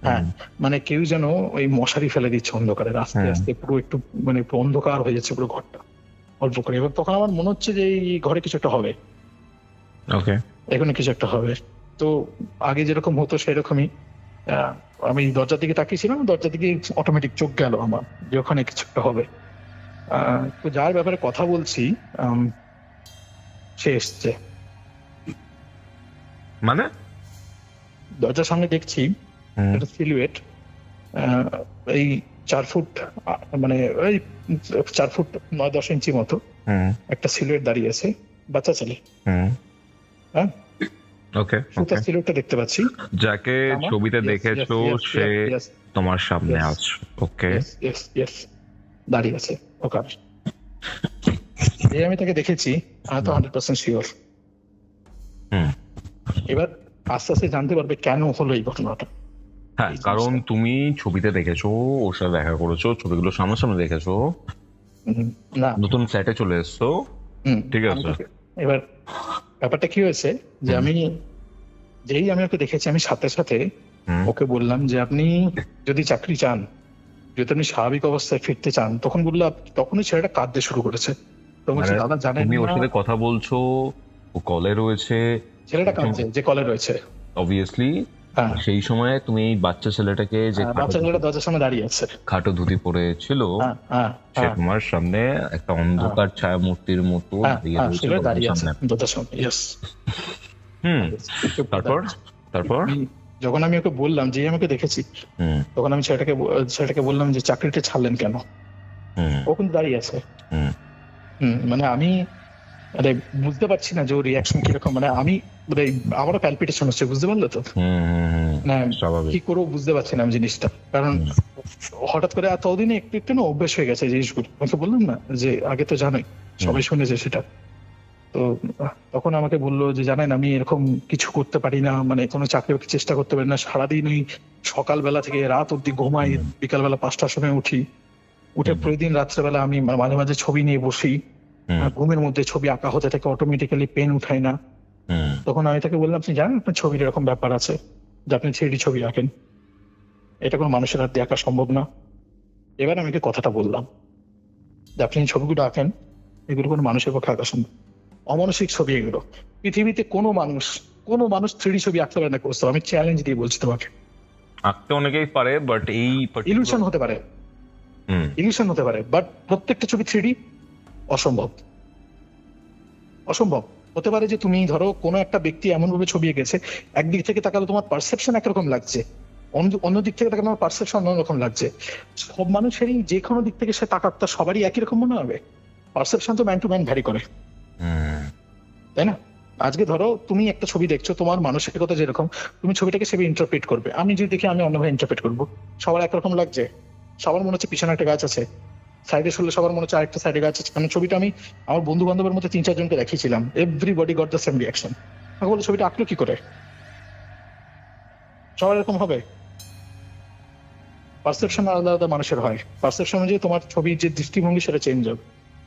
হ্যাঁ, মানে কেউ যেন ওই মশারি ফেলে দিচ্ছে অন্ধকারে, আস্তে আস্তে পুরো একটু মানে একটু অন্ধকার হয়ে যাচ্ছে পুরো ঘরটা অল্প করে। এবং তখন আমার মনে হচ্ছে যে এই ঘরে কিছু একটা হবে, ওকে, এখানে কিছু একটা হবে। তো আগে যেরকম হতো সেরকমই আমি দরজার দিকে তাকিয়েছিলাম, দরজার দিকে অটোমেটিক চোখ গেল আমার যে ওখানে কিছু একটা হবে। তো যার ব্যাপারে কথা বলছি সে এসছে, মানে দরজার সামনে দেখছি একটা সিলুয়েট, এই 4 ফুট মানে ওই 4 ফুট 9-10 ইঞ্চি মতো একটা সিলুয়েট দাঁড়িয়ে আছে, বাচ্চা ছেলে। হ্যাঁ, ওকে, সুতার সিলুয়েটটা দেখতে পাচ্ছি, যাকে ছবিতে দেখেছো সে তোমার সামনে আছে। ওকে, দাঁড়িয়ে আছে ওখানে। এই আমি তাকে দেখেছি, আমি তো 100% শিওর। এবার আস্তে আস্তে জানতে পারবে কেন হলো এই ঘটনাটা। হ্যাঁ, কারণ তুমি ছবিতে দেখেছো, ওর সাথে দেখা করেছো, ছবিগুলো সামনাসামনি দেখেছো, না নতুন ফ্ল্যাটে চলে এসছো, ঠিক আছে। এবার ব্যাপারটা কি হয়েছে যে আমি ওকে দেখেছি, আমি সাথে সাথে ওকে বললাম যে আপনি যদি চাকরি চান, যদি আপনি স্বাভাবিক অবস্থায় ফিরতে চান, তখনই ছেলেটা কাঁদতে শুরু করেছে। দাদা জানেন, তুমি ওর সাথে কথা বলছো, ও কলে রয়েছে, ছেলেটা কাঁদছে যে কলে রয়েছে অবভিয়াসলি। সেই সময় তুমি এই বাচ্চা ছেলেটাকে, যে বাচ্চা ছেলেটা দরজার সামনে দাঁড়িয়ে আছে, খাটো ধুতি পরে ছিল, সে তোমার সামনে একটা অন্ধকার ছায়া মূর্তির মতো দাঁড়িয়ে আছে দরজার সামনে। তারপর যখন আমি ওকে বললাম যে আমাকে দেখেছি, তখন আমি ছেলেটাকে বললাম যে চাকরিটা ছাড়লেন কেন? ও কিন্তু দাঁড়িয়ে আছে। মানে আমি বুঝতে পারছি না যে ওর রিয়াকশন কিরকম, মানে আমারও প্যালপিটেশন হচ্ছে, বুঝতে পারলে তো? কি করবো বুঝতে পারছি না আমি জিনিসটা, কারণ হঠাৎ করে এতদিনে একটু একটু না অভ্যেস হয়ে গেছে জিনিসগুলো। আমাকে বললাম না যে আগে তো জানোই, সবাই শুনেছে সেটা। তো তখন আমাকে বললো যে জানেন আমি এরকম কিছু করতে পারি না, মানে কোনো চাকরি চেষ্টা করতে পারি না, সারাদিন ওই সকালবেলা থেকে রাত অব্দি ঘুমাই, বিকালবেলা 5টার সময় উঠে প্রতিদিন রাত্রেবেলা আমি মাঝে মাঝে ছবি নিয়ে বসি, ঘুমের মধ্যে ছবি আঁকা হতে থাকে, অটোমেটিক্যালি পেন উঠায় না। তখন আমি তাকে বললাম আপনি জানেন আপনার ছবির এরকম ব্যাপার আছে যে আপনি 3D ছবি আঁকেন, এটা কোনো মানুষের হাত দিয়ে আঁকা সম্ভব না। এবার আমি কথাটা বললাম যে আপনি ছবিগুলো আঁকেন, এগুলো কোনো মানুষের পক্ষে আঁকা সম্ভব, অমানসিক ছবি এগুলো। পৃথিবীতে কোনো মানুষ 3D ছবি আঁকতে পারে না কোর্স, আমি চ্যালেঞ্জ দিয়ে বলছি তোমাকে। আঁকতে অনেকেই পারে, বাট এই ইলিউশন হতে পারে, বাট প্রত্যেকটা ছবি 3D অসম্ভব হতে পারে। যে তুমি ধরো কোনো একটা ব্যক্তি এমন ভাবে ছবি এঁকেছে, একদিক থেকে তাকালে তোমার পারসেপশন একরকম লাগছে, অন্য দিক থেকে তাকালে তোমার পারসেপশন অন্যরকম লাগছে। সব মানুষেরই যে কোনো দিক থেকে সে তাকাক, তার সবারই একই রকম মনে হবে? পারসেপশন তো ম্যান টু ম্যান ভ্যারি করে, তাই না? আজকে ধরো তুমি একটা ছবি দেখছো, তোমার মানসিকতা যেরকম, তুমি ছবিটাকে সেভাবে ইন্টারপ্রেট করবে। আমি যদি দেখি আমি অন্যভাবে ইন্টারপ্রেট করবো। সবার একরকম লাগছে? সবার মনে হচ্ছে পিছনে একটা গাছ আছে, সাইডে শুনলে সবার মনে হচ্ছে আরেকটা সাইডে গাছ আছে। মানে ছবিটা আমি আমার বন্ধু বান্ধবের মধ্যে 3-4 জনকে দেখিয়েছিলাম, everybody got the same reaction. আমাকে বলে ছবিটা আঁকলো কি করে? সবার এরকম হবে? পারসেপশন আলাদা আলাদা মানুষের হয়, পারসেপশন অনুযায়ী তোমার ছবির যে দৃষ্টিভঙ্গি সেটা চেঞ্জ হবে।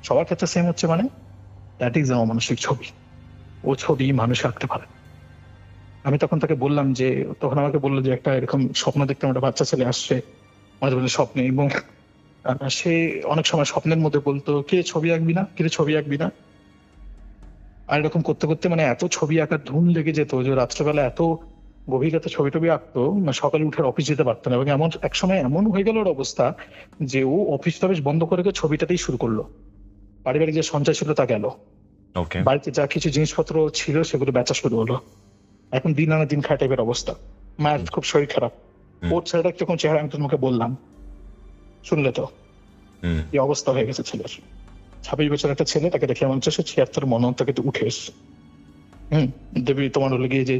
সবার ক্ষেত্রে সেম হচ্ছে মানে দ্যাট ইজ অমানসিক ছবি। ও ছবি মানুষ আঁকতে পারে। আমি তখন তাকে বললাম যে, তখন আমাকে বললো যে একটা এরকম স্বপ্ন দেখতে একটা বাচ্চা ছেলে আসছে মাঝে মাঝে স্বপ্নে, এবং সে অনেক সময় স্বপ্নের মধ্যে বলতো কিরে ছবি আঁকবি না। আর এরকম করতে করতে মানে এত ছবি আঁকার ধুম লেগে যেত যে রাত্রেবেলা এত গভীর রাতে ছবি টবি আঁকতো, সকালে উঠে অফিস যেতে পারতো না। এবং এক সময় এমন হয়ে গেল ওর অবস্থা যে ও অফিস টফিস বন্ধ করে ছবিটাতেই শুরু করলো। পারিবারিক যে সঞ্চয় ছিল তা গেল, বাড়িতে যা কিছু জিনিসপত্র ছিল সেগুলো বেচা শুরু হলো। এখন দিন আনা দিন খায় টাইপের অবস্থা। মায়ের খুব শরীর খারাপ, ওর ছেলেটা কিরকম চেহারা আমি তোমাকে বললাম, শুনলে তো এই অবস্থা হয়ে গেছে ছেলের। 26 বছর একটা ছেলে, তাকে দেখে মনে হচ্ছে সে 76 মন থেকে উঠে এসছে। দেবী তোমার হলে গিয়ে যে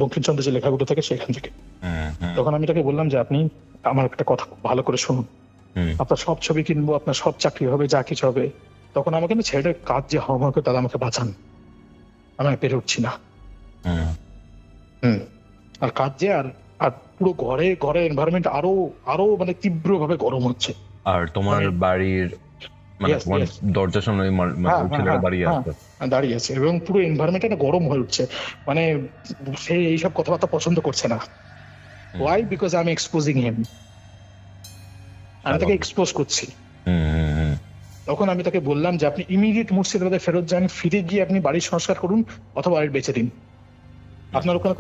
বঙ্কিমচন্দ্রের যে লেখাগুলো থাকে সেখান থেকে। তখন আমি তাকে বললাম যে আপনি আমার একটা কথা ভালো করে শুনুন, আপনার সব ছবি কিনবো, আপনার সব চাকরি হবে, যা কিছু হবে। তখন আমাকে না ছেলেটার কাজ যে হওয়া করে, তারা আমাকে বাঁচান, আমি পেরে উঠছি না। আর কাজ যে আর পুরো ঘরের এনভায়রনমেন্ট আরো মানে তীব্র ভাবে গরম হচ্ছে। আর তোমার বাড়ির মানে Yes, তোমার yes. দরজার সামনে ওই মানে হ্যাঁ, ওই হ্যাঁ, ছেলেটা হ্যাঁ, দাঁড়িয়ে হ্যাঁ, আছে। দাঁড়িয়ে আছে এবং পুরো এনভায়রনমেন্টটা গরম হয়ে উঠছে, মানে সে এইসব কথাবার্তা পছন্দ করছে না। ওয়াই? বিকজ আমি এক্সপোজিং হিম, আমি তাকে এক্সপোজ করছি। তখন আমি তাকে বললাম যে আপনি ইমিডিয়েট মুর্শিদাবাদে ফেরত যান, ফিরে গিয়ে আপনি বাড়ির সংস্কার করুন অথবা বাড়ি বেচে দিন। আপনার ওখানে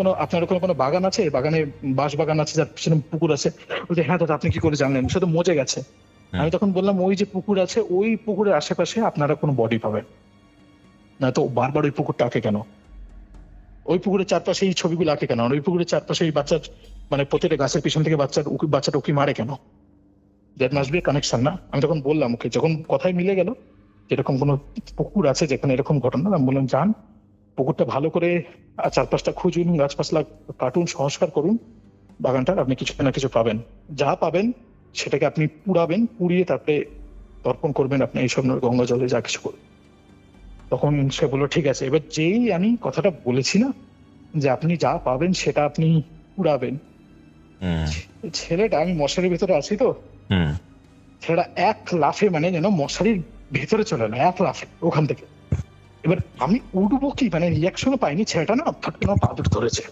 কোনো বাগান আছে, বাগানে বাঁশ বাগান আছে, যার পিছনে পুকুর আছে? বলছে হ্যাঁ দাদা, আপনি কি করে জানলেন? সে তো মজে গেছে। আমি তখন বললাম ওই যে পুকুর আছে, ওই পুকুরের আশেপাশে আপনারা কোনো বডি পাবেন না, তো বারবার ওই পুকুরটা আঁকে কেন? ওই পুকুরের চারপাশে এই ছবিগুলো আঁকে কেন? ওই পুকুরের চারপাশে এই বাচ্চার মানে প্রতিটা গাছের পিছন থেকে বাচ্চাটা উকি মারে কেন? That must B A connection, না? আমি তখন বললাম ওকে, যখন কথাই মিলে গেল এরকম কোনো পুকুর আছে যেখানে এরকম ঘটনা, আমি বললাম যান পুকুরটা ভালো করে চারপাশটা খুঁজুন, গাছপাশলা কাটুন, সংস্কার করুন বাগানটার, আপনি কিছু না কিছু পাবেন। যা পাবেন সেটাকে আপনি পুড়াবেন, পুড়িয়ে তারপরে তর্পণ করবেন আপনি এইসব গঙ্গা জলে যা কিছু করবেন। তখন সে বললো ঠিক আছে। এবার যেই আমি কথাটা বলেছি না যে আপনি যা পাবেন সেটা আপনি পুড়াবেন, ছেলেটা, আমি মশারির ভেতরে আছি তো, ছেলেটা এক লাফে মানে যেন মশারির ভেতরে চলে এলো, এক লাফে ওখান থেকে। এবার আমি উঠবো কি মানে রিয়াকশনও পাইনি, ছেলেটা না ফট করে পা দুটো ধরেছে,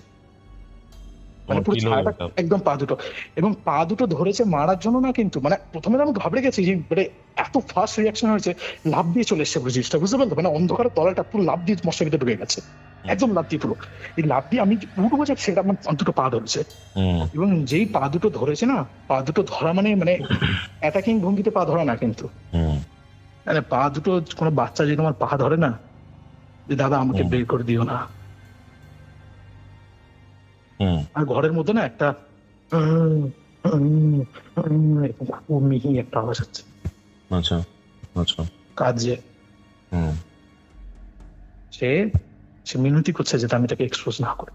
মানে পুরো ছায়াটা একদম পা দুটো, এবং পা দুটো ধরেছে মারার জন্য না, কিন্তু মানে প্রথমে আমি ঘাবড়ে গেছি যে মানে এত ফাস্ট রিয়াকশন হয়েছে, লাফ দিয়ে চলে এসছে পুরো জিনিসটা, বুঝতে পারতো? মানে অন্ধকারের তলাটা পুরো লাফ দিয়ে মশার ভিতরে ঢুকে গেছে, একদম লাফ দিয়ে পুরো। এই লাফ দিয়ে আমি উঠবো যাক, সেটা আমার দুটো পা ধরেছে, এবং যেই পা দুটো ধরেছে না, পা দুটো ধরা মানে মানে অ্যাটাকিং ভঙ্গিতে পা ধরা না, কিন্তু মানে পা দুটো কোনো বাচ্চা যদি তোমার পা ধরে না, যে দাদা আমাকে বের করে দিও না, আর ঘরের মধ্যে না একটা খুব মিহি একটা আওয়াজ হচ্ছে। আচ্ছা আচ্ছা। কাজে সে মিনতি করছে যাতে আমি তাকে এক্সপোজ না করি।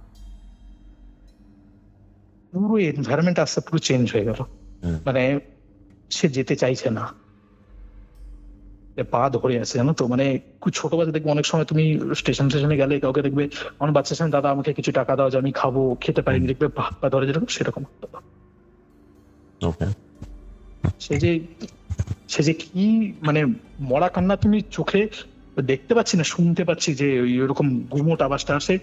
পুরো এনভায়রনমেন্ট আস্তে পুরো চেঞ্জ হয়ে গেল, মানে সে যেতে চাইছে না, পা ধরে আছে, জানো তো? মানে খুব ছোট বাচ্চা দেখবে, অনেক সময় তুমি স্টেশনে গেলে কাউকে দেখবে অনেক বাচ্চার সামনে, দাদা আমাকে কিছু টাকা দাও যে আমি খাবো, খেতে পারিনি, দেখবে পা ধরে যেরকম, সেরকম। সে যে কি মানে মরা কান্না তুমি চোখে দেখতে পাচ্ছি না, শুনতে পাচ্ছি যে ওইরকম গুমোট আওয়াজটা আসে,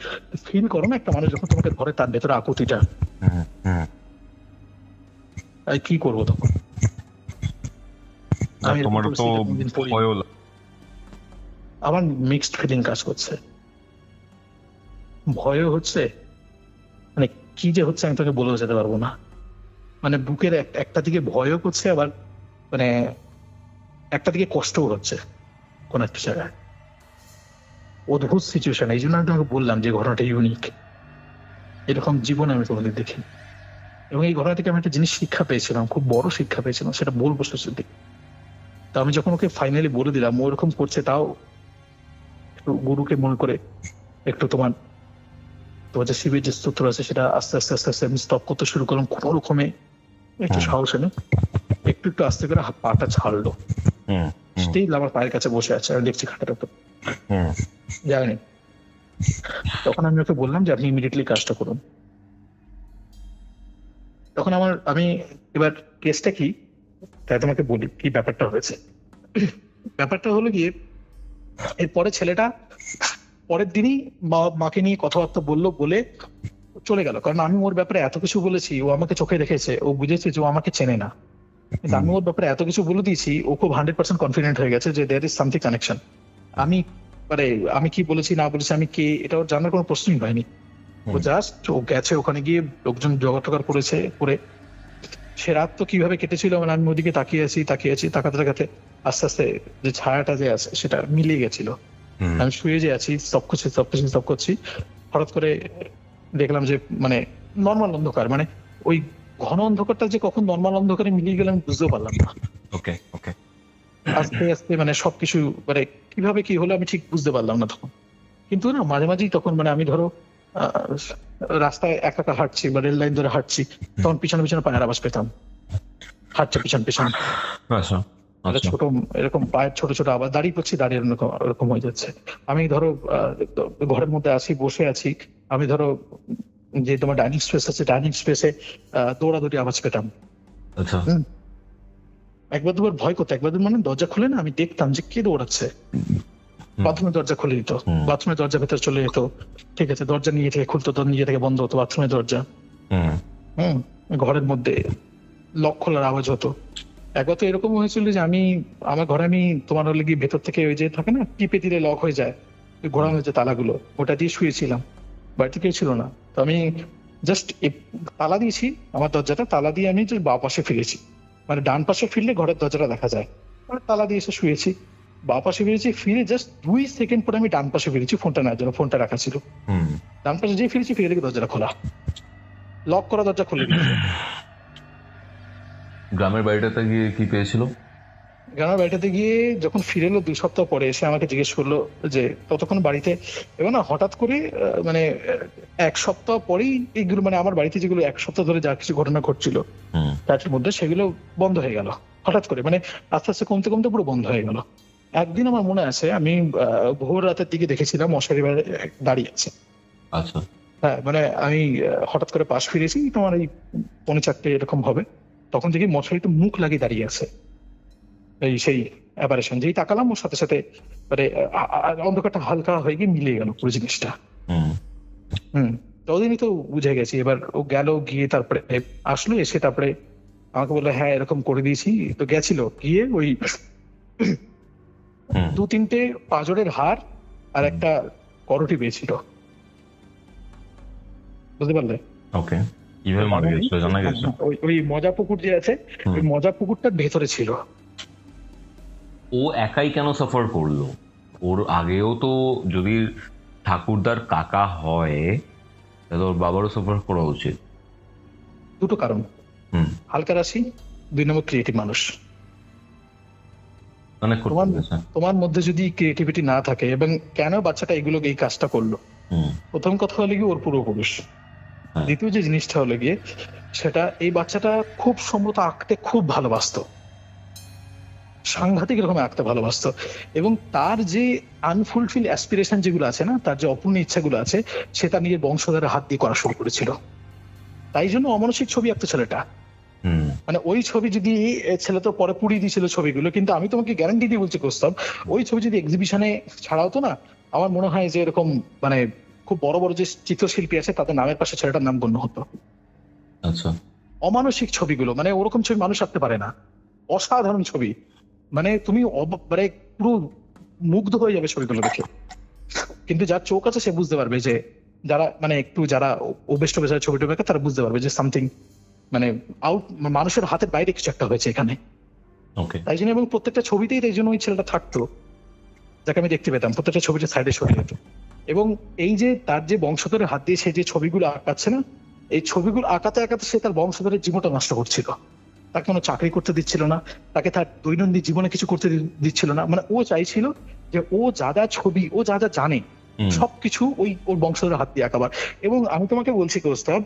ফিল করো না একটা মানুষ যখন তোমাকে ধরে তার ভেতরে আকুতিটা। কি করবো তখন? আমার মিক্সড ফিলিং কাজ করছে, ভয়ও হচ্ছে, মানে কি যে হচ্ছে আমি তোকে বলেও যেতে পারবো না। মানে বুকের একটা দিকে ভয়ও করছে, আবার মানে একটা দিকে কষ্টও হচ্ছে কোন একটা জায়গায়। অদ্ভুত সিচুয়েশন। এই জন্য আমি তোমাকে বললাম যে ঘটনাটা ইউনিক, এরকম জীবনে আমি কোনোদিন দেখিনি। এবং এই ঘটনা থেকে আমি একটা জিনিস শিক্ষা পেয়েছিলাম, খুব বড় শিক্ষা পেয়েছিলাম, সেটা বলবো শেষের দিকে। তা আমি যখন ওকে ফাইনালি বলে দিলাম ও এরকম করছে, তাও গুরুকে মনে করে একটু তোমার যে শিবের যে স্তোত্র আছে সেটা আস্তে আস্তে আস্তে আস্তে আমি স্টপ করতে শুরু করলাম, কোনো রকমে একটু সাহস এনে একটু একটু আস্তে করে পাটা ছাড়লো। স্টিল আমার পায়ের কাছে বসে আছে, আমি দেখছি খাটার উপর, জানি। তখন আমি ওকে বললাম যে আপনি ইমিডিয়েটলি কাজটা করুন। তখন আমি এবার কেসটা কি তাই তোমাকে বলি কি ব্যাপারটা হয়েছে। ব্যাপারটা হলো গিয়ে, এরপরে ছেলেটা পরের দিনই মাকে নিয়ে কথাবার্তা বলে চলে গেল, কারণ আমি ওর ব্যাপারে এত কিছু বলেছি, ও আমাকে চোখে দেখেছে, ও বুঝেছে যে ও আমাকে চেনে না, কিন্তু আমি ওর ব্যাপারে এত কিছু বলে দিয়েছি, ও খুব 100% কনফিডেন্ট হয়ে গেছে যে দেয়ার ইজ সামথিং কানেকশন। আমি কি বলেছি না বলেছি, আমি কে, এটা ওর জানার কোনো প্রশ্নই হয়নি। ও জাস্ট ও গেছে, ওখানে গিয়ে লোকজন জোগাড় টোগাড় করেছে, করে সে রাত তো কিভাবে কেটেছিল, মানে আমি ওদিকে তাকিয়ে আছি তাকাতে তাকাতে আস্তে আস্তে যে ছায়াটা যে আছে সেটা মিলিয়ে গেছিল। আমি শুয়ে যে আছি, সব করছি, হঠাৎ করে দেখলাম যে মানে নর্মাল অন্ধকার, মানে ওই ঘন অন্ধকারটা যে কখন নর্মাল অন্ধকারে মিলিয়ে গেলে আমি বুঝতেও পারলাম না। ওকে ওকে। আস্তে আস্তে মানে সবকিছু মানে কিভাবে কি হলো আমি ঠিক বুঝতে পারলাম না তখন। কিন্তু না মাঝে মাঝেই তখন মানে আমি ধরো রাস্তায় একা হাঁটছি বা রেল লাইন ধরে হাঁটছি, তখন পিছনে পিছনে পায়ের আওয়াজ পেতাম, হাঁটছে পিছন ছোট এরকম পায়ের ছোট ছোট আওয়াজ, দাঁড়িয়ে পড়ছি, দাঁড়িয়ে এরকম হয়ে যাচ্ছে। আমি ধরো ঘরের মধ্যে আছি, বসে আছি, আমি ধরো যে তোমার ডাইনিং স্পেস আছে, ডাইনিং স্পেসে দৌড়াদৌড়ি আওয়াজ পেতাম। একবার দুবার ভয় করতো, একবার মানে দরজা খুলে না আমি দেখতাম যে কে দৌড়াচ্ছে। বাথরুমের দরজা খুলে দিত, বাথরুমের দরজা ভেতর চলে যেত, ঠিক আছে, দরজা নিজে থেকে খুলতো, নিজে থেকে বন্ধ হতো বাথরুমের দরজা। ঘরের মধ্যে লক খোলার আওয়াজ হতো। একবার তো এরকম হয়েছিল যে আমার ঘরে আমি তোমার হলে গিয়ে ভেতর থেকে ওই যে থাকে না টিপে দিলে লক হয়ে যায়, ঘোরানো হয়েছে তালাগুলো, ওটা দিয়ে শুয়েছিলাম, বাড়িতে কেউ ছিল না। তো আমি জাস্ট তালা দিয়েছি, আমার দরজাটা তালা দিয়ে আমি বা পাশে ফিরেছি, মানে ডান পাশে ফিরলে ঘরের দরজাটা দেখা যায়, মানে তালা দিয়ে এসে শুয়েছি, বা পাশে ফিরেছি, ফিরে জাস্ট 2 সেকেন্ড পরে আমি ডান পাশে ফিরেছি, ফোনটা নেওয়ার জন্য, ফোনটা রাখা ছিল। ডান পাশে যেই ফিরেছি, ফিরে দেখি দরজাটা খোলা, লক করা দরজা খুলে দিয়েছে। গ্রামের বাড়িটাতে গিয়ে কি পেয়েছিল? গ্রামের বাড়িটাতে গিয়ে যখন ফিরে এলো 2 সপ্তাহ পরে, এসে আমাকে জিজ্ঞেস করলো যে ততক্ষণ বাড়িতে, এবং না হঠাৎ করে মানে 1 সপ্তাহ পরেই এইগুলো, মানে আমার বাড়িতে যেগুলো 1 সপ্তাহ ধরে যা কিছু ঘটনা ঘটছিল তার মধ্যে, সেগুলো বন্ধ হয়ে গেল হঠাৎ করে, মানে আস্তে আস্তে কমতে কমতে পুরো বন্ধ হয়ে গেল। একদিন আমার মনে আছে আমি ভোর রাতের দিকে দেখেছিলাম মশারি দাঁড়িয়ে আছে। আচ্ছা। হ্যাঁ, মানে আমি হঠাৎ করে পাশ ফিরেছি তোমার এই 3:45 এরকম হবে, তখন দেখি মশারিতে মুখ লাগিয়ে দাঁড়িয়ে আছে। এই সেই অ্যাপারেশন, যেই তাকালাম ওর সাথে সাথে মানে অন্ধকারটা হালকা হয়ে গিয়ে মিলিয়ে গেল পুরো জিনিসটা। ততদিনই তো বুঝে গেছি। এবার ও গেল, গিয়ে তারপরে আসলো, এসে তারপরে আমাকে বললো হ্যাঁ এরকম করে দিয়েছি। তো গেছিল, গিয়ে ওই 2-3টে পাঁজরের হাড় আর একটা করটি পেয়েছিল, বুঝতে পারলে? ওকে, কিভাবে মারা গেছিল জানা গেছে? ওই মজা পুকুর যে আছে, ওই মজা পুকুরটার ভেতরে ছিল। ও একাই কেন সাফার করলো? ওর আগেও তো যদি ঠাকুরদার কাকা হয় তাহলে ওর বাবারও সাফার করা উচিত। 2টো কারণ, হালকা রাশি, 2 নম্বর ক্রিয়েটিভ মানুষ। তোমার মধ্যে যদি ক্রিয়েটিভিটি না থাকে, এবং কেন বাচ্চাটা এগুলো এই কাজটা করলো, প্রথম কথা হলো গিয়ে ওর পূর্বপুরুষ। দ্বিতীয় যে জিনিসটা হলো গিয়ে সেটা, এই বাচ্চাটা খুব সম্ভবত আঁকতে খুব ভালোবাসতো, সাংঘাতিক রকম আঁকতে ভালোবাসতো, এবং তার যে আনফুলফিল অ্যাসপিরেশন যেগুলো আছে না, তার যে অপূর্ণ ইচ্ছাগুলো আছে, সে তার নিজের বংশধরের হাত দিয়ে করা শুরু করেছিল। তাই জন্য অমানসিক ছবি আঁকতো ছেলেটা। মানে ওই ছবি যদি ছেলে তো পরে পুড়িয়ে দিয়েছিল ছবিগুলো, কিন্তু আমি তোমাকে গ্যারান্টি দিয়ে বলছি কৌস্তব, ওই ছবি যদি এক্সিবিশনে ছাড়া হতো না, আমার মনে হয় যে এরকম মানে খুব বড় বড় যে চিত্রশিল্পী আছে তাদের নামের পাশে ছেলেটার নাম গণ্য হতো। আচ্ছা, অমানসিক ছবিগুলো, মানে ওরকম ছবি মানুষ আঁকতে পারে না, অসাধারণ ছবি, মানে তুমি মানে পুরো মুগ্ধ হয়ে যাবে ছবিগুলো দেখে। কিন্তু যার চোখ আছে সে বুঝতে পারবে, যে যারা মানে একটু যারা ওবেস্ট ছবি টবি আঁকে তারা বুঝতে পারবে যে সামথিং মানে মানুষের হাতের বাইরে কিছু একটা হয়েছে এখানে। তাই জন্য, এবং প্রত্যেকটা ছবিতেই তাই জন্য ওই ছেলেটা থাকতো, যাকে আমি দেখতে পেতাম প্রত্যেকটা ছবিটা সাইডে সরে যেত। এবং এই যে তার যে বংশধরের হাত দিয়ে সে যে ছবিগুলো আঁকাচ্ছে না, এই ছবিগুলো আঁকাতে আঁকাতে সে তার বংশধরের জীবনটা নষ্ট করছিল। তাকে কোনো চাকরি করতে দিচ্ছিল না, তাকে তার দৈনন্দিন জীবনে কিছু করতে দিচ্ছিল না। মানে ও চাইছিল যে ও যা যা ছবি, ও যা যা জানে সবকিছু ওর বংশধরের হাত দিয়ে আঁকাবার। এবং আমি তোমাকে বলছি কৌস্তব,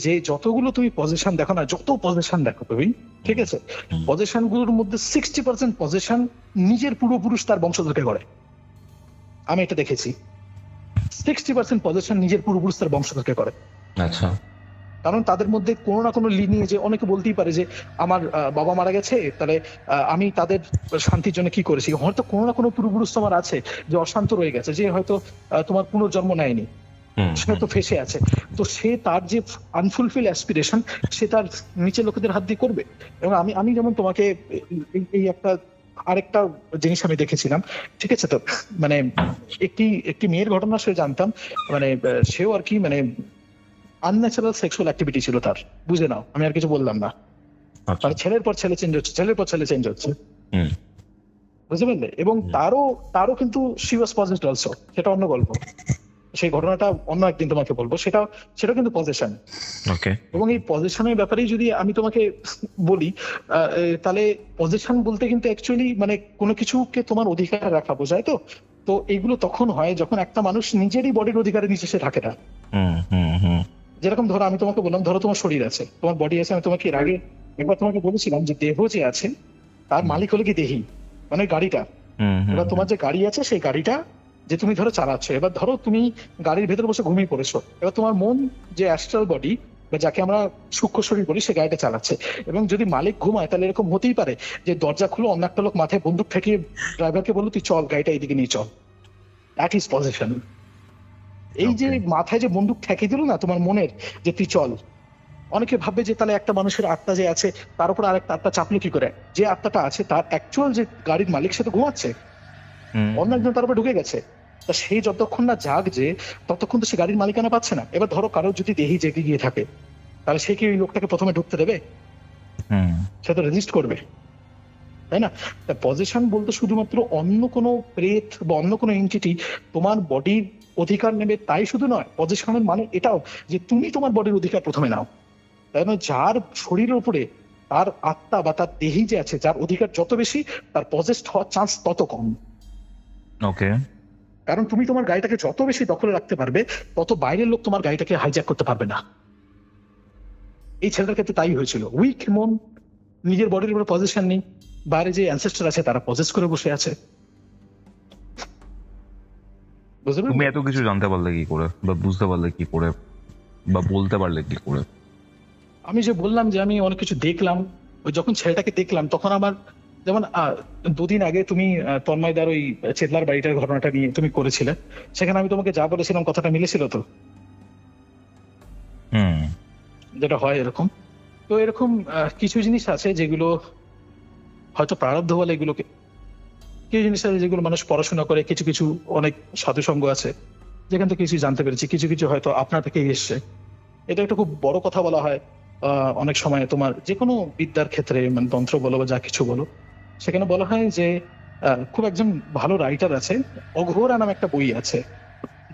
যে যতগুলো তুমি পজিশন দেখো না, যত পজিশন দেখো তুমি, ঠিক আছে, পজিশন গুলোর মধ্যে 60% পজিশন নিজের পূর্বপুরুষ তার বংশধরকে করে। আমি এটা দেখেছি, 60% পজিশন নিজের পূর্বপুরুষ তার বংশধরকে করে। আচ্ছা, কারণ তাদের মধ্যে কোনো না কোনো লিনিয়ে, যে অনেকে বলতেই পারে যে আমার বাবা মারা গেছে, তাহলে আমি তাদের শান্তির জন্য কি করেছি, হয়তো কোনো না কোনো পূর্বপুরুষ তোমার আছে যে অশান্ত রয়ে গেছে, যে হয়তো তোমার পুনর্জন্ম নেয়নি, সে হয়তো ফেসে আছে। তো সে তার যে আনফুলফিল অ্যাসপিরেশন, সে তার নিচের লোকেদের হাত দিয়ে করবে। এবং আমি যেমন তোমাকে এই আরেকটা জিনিস আমি দেখেছিলাম, ঠিক আছে, তো মানে একটি মেয়ের ঘটনা সে জানতাম, মানে সেও আর কি মানে আনন্যাচারাল সেক্সুয়াল অ্যাক্টিভিটি ছিল তার, বুঝে নাও, আমি আর কিছু বললাম না। মানে ছেলের পর ছেলে চেঞ্জ হচ্ছে, ছেলের পর ছেলে চেঞ্জ হচ্ছে, বুঝতে পারলে? এবং তারও কিন্তু শি ওয়াজ পজেসড অলসো, সেটা অন্য গল্প, সেই ঘটনাটা অন্য একদিন তোমাকে বলবো। সেটা কিন্তু পজেশন। এবং এই পজেশনের ব্যাপারেই যদি আমি তোমাকে বলি, তাহলে পজেশন বলতে কিন্তু অ্যাকচুয়ালি মানে কোনো কিছুকে তোমার অধিকার রাখা বোঝায়। তো এইগুলো তখন হয় যখন একটা মানুষ নিজেরই বডির অধিকারের নিচে সে থাকে না। যেরকম ধরো আমি তোমাকে বললাম, ধরো তোমার শরীর আছে, তোমার বডি আছে, আমি তোমাকে এর আগে একবার তোমাকে বলেছিলাম যে দেহ যে আছে তার মালিক হলো কি দেহি, মানে গাড়িটা। এবার তোমার যে গাড়ি আছে সেই গাড়িটা যে তুমি ধরো চালাচ্ছ, এবার ধরো তুমি গাড়ির ভেতরে বসে ঘুমিয়ে পড়েছো, এবার তোমার মন যে অ্যাস্ট্রাল বডি, বা যাকে আমরা সূক্ষ্ম শরীর বলি, সে গাড়িটা চালাচ্ছে। এবং যদি মালিক ঘুমায় তাহলে এরকম হতেই পারে যে দরজা খুলে অন্য একটা লোক মাথায় বন্দুক ঠেকিয়ে ড্রাইভারকে বললো তুই চল, গাড়িটা এইদিকে নিয়ে চল। That is position. এই যে মাথায় যে বন্দুক ঠেকিয়ে দিল না তোমার মনের, যে তুই চল, অনেকে ভাববে যে তাহলে একটা মানুষের আত্মা যে আছে তার উপর আরেকটা আত্মা চাপলো কি করে? যে আত্মাটা আছে তার অ্যাকচুয়াল যে গাড়ির মালিক সে তো ঘুমাচ্ছে, অন্য একজন তার উপরে ঢুকে গেছে। তা সেই যতক্ষণ না জাগছে ততক্ষণ তো সে গাড়ির মালিকানা পাচ্ছে না। এবার ধরো কারো যদি দেহি জেগে গিয়ে থাকে, তাহলে সে কি ওই লোকটাকে প্রথমে ঢুকতে দেবে? সে তো রেজিস্ট করবে, তাই না? পজিশন বলতে শুধুমাত্র অন্য কোনো প্রেত বা অন্য কোনো এন্টিটি তোমার বডির অধিকার নেবে তাই শুধু নয়। পজিশনের মানে এটাও যে তুমি তোমার বডির অধিকার প্রথমে নাও, তাই না? যার শরীরের উপরে তার আত্মা বা তার দেহি যে আছে, যার অধিকার যত বেশি তার পজেসড হওয়ার চান্স তত কম। ওকে। কারণ তুমি তোমার গাড়িটাকে যত বেশি দখলে রাখতে পারবে তত বাইরের লোক তোমার গাড়িটাকে হাইজ্যাক করতে পারবে না। এই ছেলেটার ক্ষেত্রে তাই হয়েছিল। উইক মন, নিজের বডির উপরে পজিশন নেই, বাইরে যে অ্যানসেস্টর আছে তারা পজেস করে বসে আছে। তুমি এত কিছু জানতে পারলে কি করে, বা বুঝতে পারলে কি করে, বা বলতে পারলে কি করে? আমি যে বললাম যে আমি অনেক কিছু দেখলাম, ওই যখন ছেলেটাকে দেখলাম তখন আমার, যেমন 2 দিন আগে তুমি তন্ময়দার ওই চেতলার বাড়িটার ঘটনাটা নিয়ে তুমি করেছিলে, সেখানে আমি তোমাকে যা বলেছিলাম কথাটা মিলেছিল তো? যেটা হয় এরকম। তো এরকম কিছু জিনিস আছে যেগুলো হয়তো প্রারব্ধ বলে এগুলোকে, কিছু জিনিস আছে যেগুলো মানুষ পড়াশোনা করে, কিছু কিছু অনেক সাধুসঙ্গ আছে যেখান থেকে কিছু জানতে পেরেছি, কিছু কিছু হয়তো আপনার থেকেই এসছে। এটা একটা খুব বড় কথা বলা হয় অনেক সময় তোমার যে কোনো বিদ্যার ক্ষেত্রে, মানে তন্ত্র বলো বা যা কিছু বলো, সেখানে বলা হয় যে খুব একজন ভালো রাইটার আছে, অঘোরা নামে একটা বই আছে,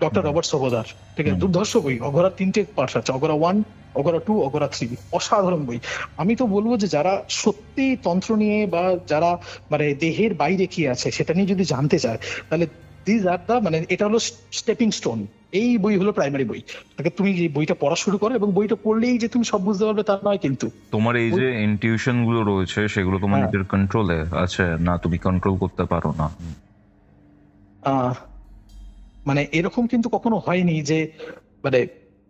ডক্টর রবার্ট সোবোদার, ঠিক আছে? দুর্ধর্ষ বই। অঘোরার 3টে পার্ট আছে, অঘোরা 1, অঘোরা 2, অঘোরা 3। অসাধারণ বই। আমি তো বলবো যে যারা সত্যি তন্ত্র নিয়ে বা যারা মানে দেহের বাইরে কি আছে সেটা নিয়ে যদি জানতে চায়, তাহলে দিস আর দা, মানে এটা হলো স্টেপিং স্টোন। এই বই হলো প্রাইমারি বই। তাকে তুমি এই বইটা পড়া শুরু করো, এবং বইটা পড়লেই যে তুমি সব বুঝতে পারবে তা নয় কিন্তু। তোমার এই যে ইনটিউশন গুলো রয়েছে সেগুলো তোমার নিজের কন্ট্রোলে আছে না? তুমি কন্ট্রোল করতে পারো না? মানে এরকম কিন্তু কখনো হয়নি যে, মানে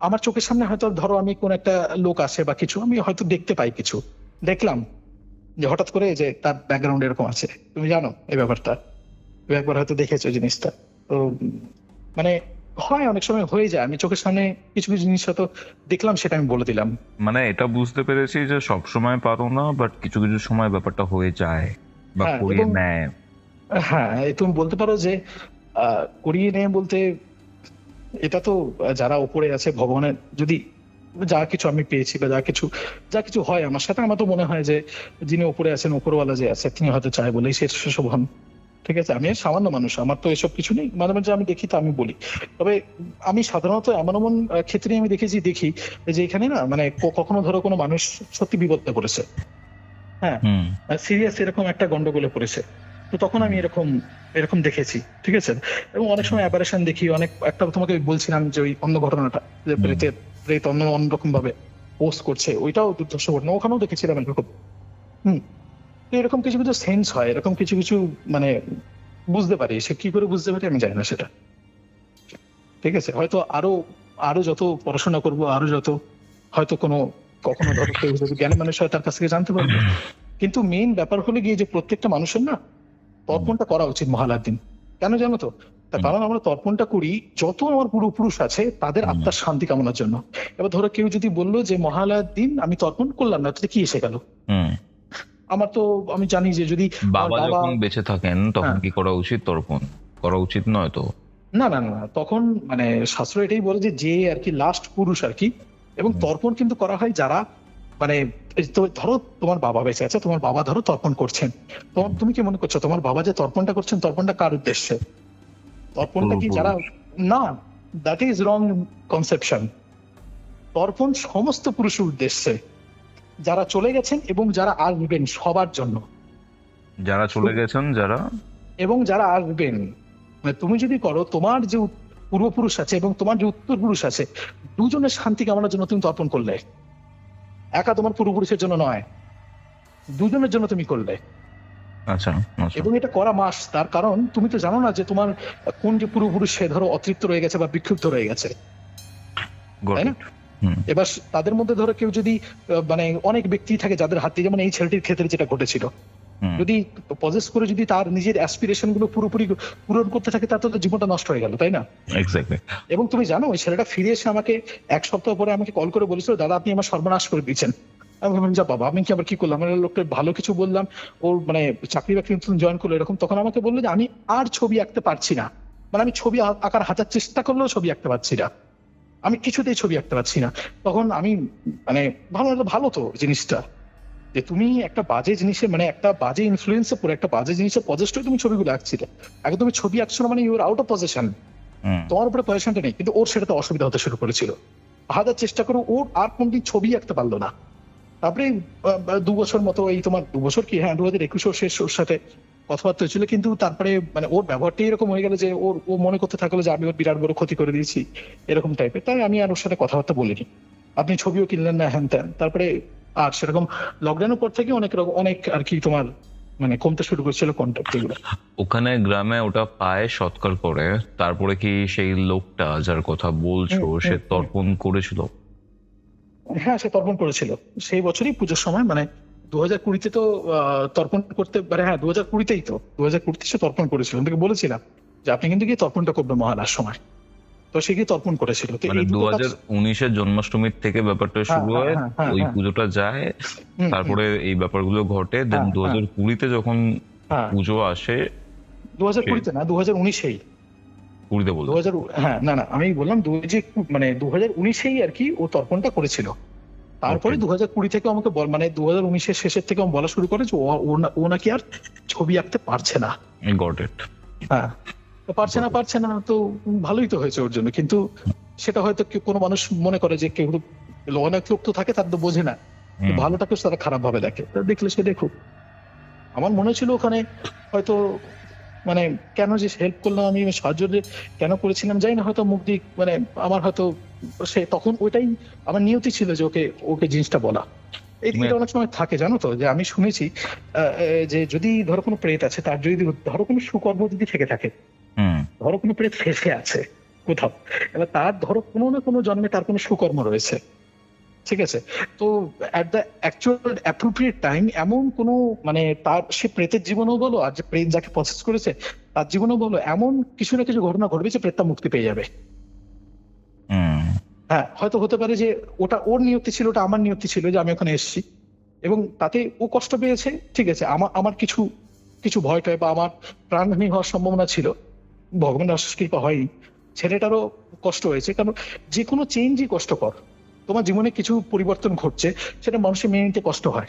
আমার চোখের সামনে হয়তো ধরো আমি কোন একটা লোক আসে বা কিছু, আমি হয়তো দেখতে পাই, কিছু দেখলাম যে হঠাৎ করে যে তার ব্যাকগ্রাউন্ড এরকম আছে, তুমি জানো এই ব্যাপারটা, তুমি একবার হয়তো দেখেছো জিনিসটা। তো মানে হয়, অনেক সময় হয়ে যায়, আমি চোখের সামনে কিছু কিছু জিনিস হয়তো দেখলাম, সেটা আমি বলে দিলাম। মানে এটা বুঝতে পেরেছি যে সব সময় পারো না, বাট কিছু কিছু সময় ব্যাপারটা হয়ে যায় বা করিয়ে নেয়। হ্যাঁ, তুমি বলতে পারো যে করিয়ে নেয় বলতে, এটা তো যারা উপরে আছে ভগবানের, যদি যা কিছু আমি পেয়েছি বা যা কিছু হয় আমার সাথে, আমার তো মনে হয় যে যিনি উপরে আছেন, উপরওয়ালা যে আছে, তিনি হয়তো চায় বলেই সেসব হন। ঠিক আছে, আমি সামান্য মানুষ, আমার তো এসব কিছু নেই, মাঝে মাঝে আমি দেখি তো আমি বলি। তবে আমি সাধারণত এমন ক্ষেত্রে আমি দেখি যে এখানে না, মানে কখনো ধরো কোনো মানুষ সত্যি বিপদে পড়েছে, হ্যাঁ, সিরিয়াস এরকম একটা গন্ডগোলে পড়েছে, তো তখন আমি এরকম দেখেছি, ঠিক আছে? এবং অনেক সময় অ্যাপারেশন দেখি, অনেক একটা তোমাকে বলছিলাম যে ওই অন্য ঘটনাটা, যে প্রেত অন্যরকম ভাবে পোস্ট করছে, ওইটাও দুর্ধর্ষ ঘটনা, ওখানেও দেখেছিলাম এরকম। এরকম কিছু কিছু সেন্স হয়, এরকম কিছু কিছু মানে বুঝতে পারি। সে কি করে বুঝতে পারি আমি জানি না সেটা, ঠিক আছে? হয়তো আরো যত পড়াশোনা করবো, আরো যত হয়তো কখনো ধরো কেউ যদি জ্ঞানী মানুষ হয় তার কাছ থেকে জানতে পারবো। কিন্তু মেইন ব্যাপার হলো গিয়ে যে প্রত্যেকটা মানুষের না তর্পণটা করা উচিত মহালয়ার দিন। কেন জানো তো? তার কারণ আমরা তর্পণটা করি যত আমার পূর্বপুরুষ আছে তাদের আত্মার শান্তি কামনার জন্য। এবার ধরো কেউ যদি বললো যে মহালয়ার দিন আমি তর্পণ করলাম না, তাতে কি এসে গেল? আমার তো, আমি জানি যে যদি বাবা যখন বেঁচে থাকেন তখন কি করা উচিত? তর্পণ করা উচিত নয় তো? না, তখন মানে শাস্ত্র এটাই বলে যে আর কি লাস্ট পুরুষ আর কি। এবং তর্পণ কিন্তু করা হয় যারা, মানে ধরো তোমার বাবা বেঁচে আছে, তোমার বাবা ধরো তর্পণ করছেন, তুমি কি মনে করছো তোমার বাবা যে তর্পণটা করছেন, তর্পণটা কার উদ্দেশ্যে? তর্পণটা কি যারা, না, দ্যাট ইজ রং কনসেপশন। তর্পণ সমস্ত পুরুষের উদ্দেশ্যে, যারা চলে গেছেন এবং যারা আসবেন, সবার জন্য। যারা চলে গেছেন, এবং যারা আসবেন, মানে তুমি যদি করো, তোমার যে পূর্বপুরুষ আছে এবং তোমার যে উত্তরপুরুষ আছে, দুজনের শান্তি কামনার জন্য তুমি তর্পণ করলে। একা তোমার পূর্বপুরুষের জন্য নয়, দুজনের জন্য তুমি করলে। আচ্ছা, এবং এটা করা মাস, তার কারণ তুমি তো জানো না যে তোমার কোন যে পূর্বপুরুষ সে ধরো অতৃপ্ত রয়ে গেছে বা বিক্ষুব্ধ রয়ে গেছে, তাই না? এবার তাদের মধ্যে ধরো কেউ যদি মানে অনেক ব্যক্তি থাকে যাদের হাতে, যেমন এই ছেলেটির ক্ষেত্রে যেটা ঘটেছিল, যদি পজেস করে যদি তার নিজের অ্যাসপিরেশন গুলো পুরোপুরি পূরণ করতে থাকে, তার তো জীবনটা নষ্ট হয়ে গেল, তাই না? এক্স্যাক্টলি। এবং তুমি জানো ওই ছেলেটা ফিরে এসে আমাকে 1 সপ্তাহ পরে আমাকে কল করে বলেছিল, দাদা আপনি আমার সর্বনাশ করে দিয়েছেন। আমি বললাম, যা বাবা, আমি কি আবার কি করলাম? মানে লোকটা ভালো কিছু বললাম, ওর মানে চাকরি বাকরি নতুন জয়েন করলো এরকম। তখন আমাকে বললো যে আমি আর ছবি আঁকতে পারছি না, মানে আমি ছবি আঁকার হাজার চেষ্টা করলেও ছবি আঁকতে পারছি না, আমি কিছুতেই ছবি আঁকতে পারছি না। তখন আমি মানে ভালো তো জিনিসটা, যে তুমি একটা বাজে জিনিসে মানে একটা বাজে ইনফ্লুয়েন্সে পড়ে একটা বাজে জিনিসের পজেস্ট হয়ে তুমি ছবিগুলো আঁকছিলে। আগে তুমি ছবি আঁকছো না মানে ইউর আউট অফ পজিশন, তোমার উপরে পজিশনটা নেই। কিন্তু ওর সেটাতে অসুবিধা হতে শুরু করেছিল, হাজার চেষ্টা করে ওর আর কোনদিন ছবি আঁকতে পারলো না। তারপরে 2 বছর মতো, এই তোমার 2 বছর কি, হ্যাঁ 2021 শেষ, ওর সাথে কথাবার্তা হয়েছিল। কিন্তু তারপরে মানে ওর ব্যবহারটা এরকম হয়ে গেল যে ও মনে করতে থাকলো যে আমি ওর বিরাট বড় ক্ষতি করে দিয়েছি এরকম টাইপের। তাই আমি আর ওর সাথে কথাবার্তা বলিনি, আপনি ছবিও কিনলেন না হ্যান ত্যান। তারপরে আর সেরকম লকডাউনের পর থেকে অনেক আর কি তোমার মানে কমতে শুরু করেছিল কন্ট্যাক্ট এগুলো। ওখানে গ্রামে ওটা পায় সৎকার করে, তারপরে কি সেই লোকটা যার কথা বলছো সে তর্পণ করেছিল? হ্যাঁ, সে তর্পণ করেছিল সেই বছরই পুজোর সময়, মানে 2020-তে তো তর্পণ করতে পারে। হ্যাঁ 2020-তেই তো, 2020-তে সে তর্পণ করেছিল। আমি তাকে বলেছিলাম যে আপনি কিন্তু গিয়ে তর্পণটা করবেন মহালয়ার সময়, তো সে গিয়ে তর্পণ করেছিল। তো মানে 2019-এর জন্মাষ্টমীর থেকে ব্যাপারটা শুরু হয়, ওই পুজোটা যায়, তারপরে এই ব্যাপারগুলো ঘটে। দেন 2020-তে যখন পুজো আসে, 2020-তে না 2019-এই, 20-তে বলবো। হ্যাঁ না আমি বললাম মানে 2019-এই আর কি ও তর্পণটা করেছিল। তারপরে 2020 থেকে আমাকে মানে 2019-এর শেষের থেকে বলা শুরু করে যে ও নাকি আর ছবি আঁকতে পারছে না। Got it. হ্যাঁ, পারছে না তো ভালোই তো হয়েছে ওর জন্য। কিন্তু সেটা হয়তো কোনো মানুষ মনে করে যে কেউ, অনেক লোক তো থাকে তার তো বোঝে না, ভালোটাকে তারা খারাপ ভাবে দেখে। দেখলে সে দেখুক। আমার মনে ছিল ওখানে হয়তো মানে কেন যে হেল্প করলাম, আমি সাহায্য কেন করেছিলাম জানি না, হয়তো মুখ দিক মানে আমার হয়তো সে তখন ওইটাই আমার নিয়তি ছিল যে ওকে জিনিসটা বলা। এইটা অনেক সময় থাকে জানো তো, যে আমি শুনেছি যে যদি ধরো কোনো প্রেত আছে, তার যদি ধরো কোনো সুকর্ম যদি থেকে থাকে, ধরো কোনো প্রেত ফেসে আছে কোথাও, এবার তার ধরো কোনো না কোনো জন্মে তার কোনো সুকর্ম রয়েছে, ঠিক আছে, তো at the actual appropriate time এমন কোনো মানে তার সে প্রেতের জীবনেও বলো আর যে প্রেত যাকে প্রসেস করেছে তার জীবনেও বলো, এমন কিছু না কিছু ঘটনা ঘটবে যে প্রেতটা মুক্তি পেয়ে যাবে। হ্যাঁ, হয়তো হতে পারে যে ওটা ওর নিয়তি ছিল, ওটা আমার নিয়তি ছিল যে আমি ওখানে এসেছি এবং তাতে ও কষ্ট পেয়েছে, ঠিক আছে, আমার কিছু ভয় টয় বা আমার প্রাণহানি হওয়ার সম্ভাবনা ছিল, ভগবানের অশেষ কৃপা হয়নি। ছেলেটারও কষ্ট হয়েছে, কারণ যে কোনো চেঞ্জই কষ্টকর। তোমার জীবনে কিছু পরিবর্তন ঘটছে, সেটা মানুষের মেনে নিতে কষ্ট হয়,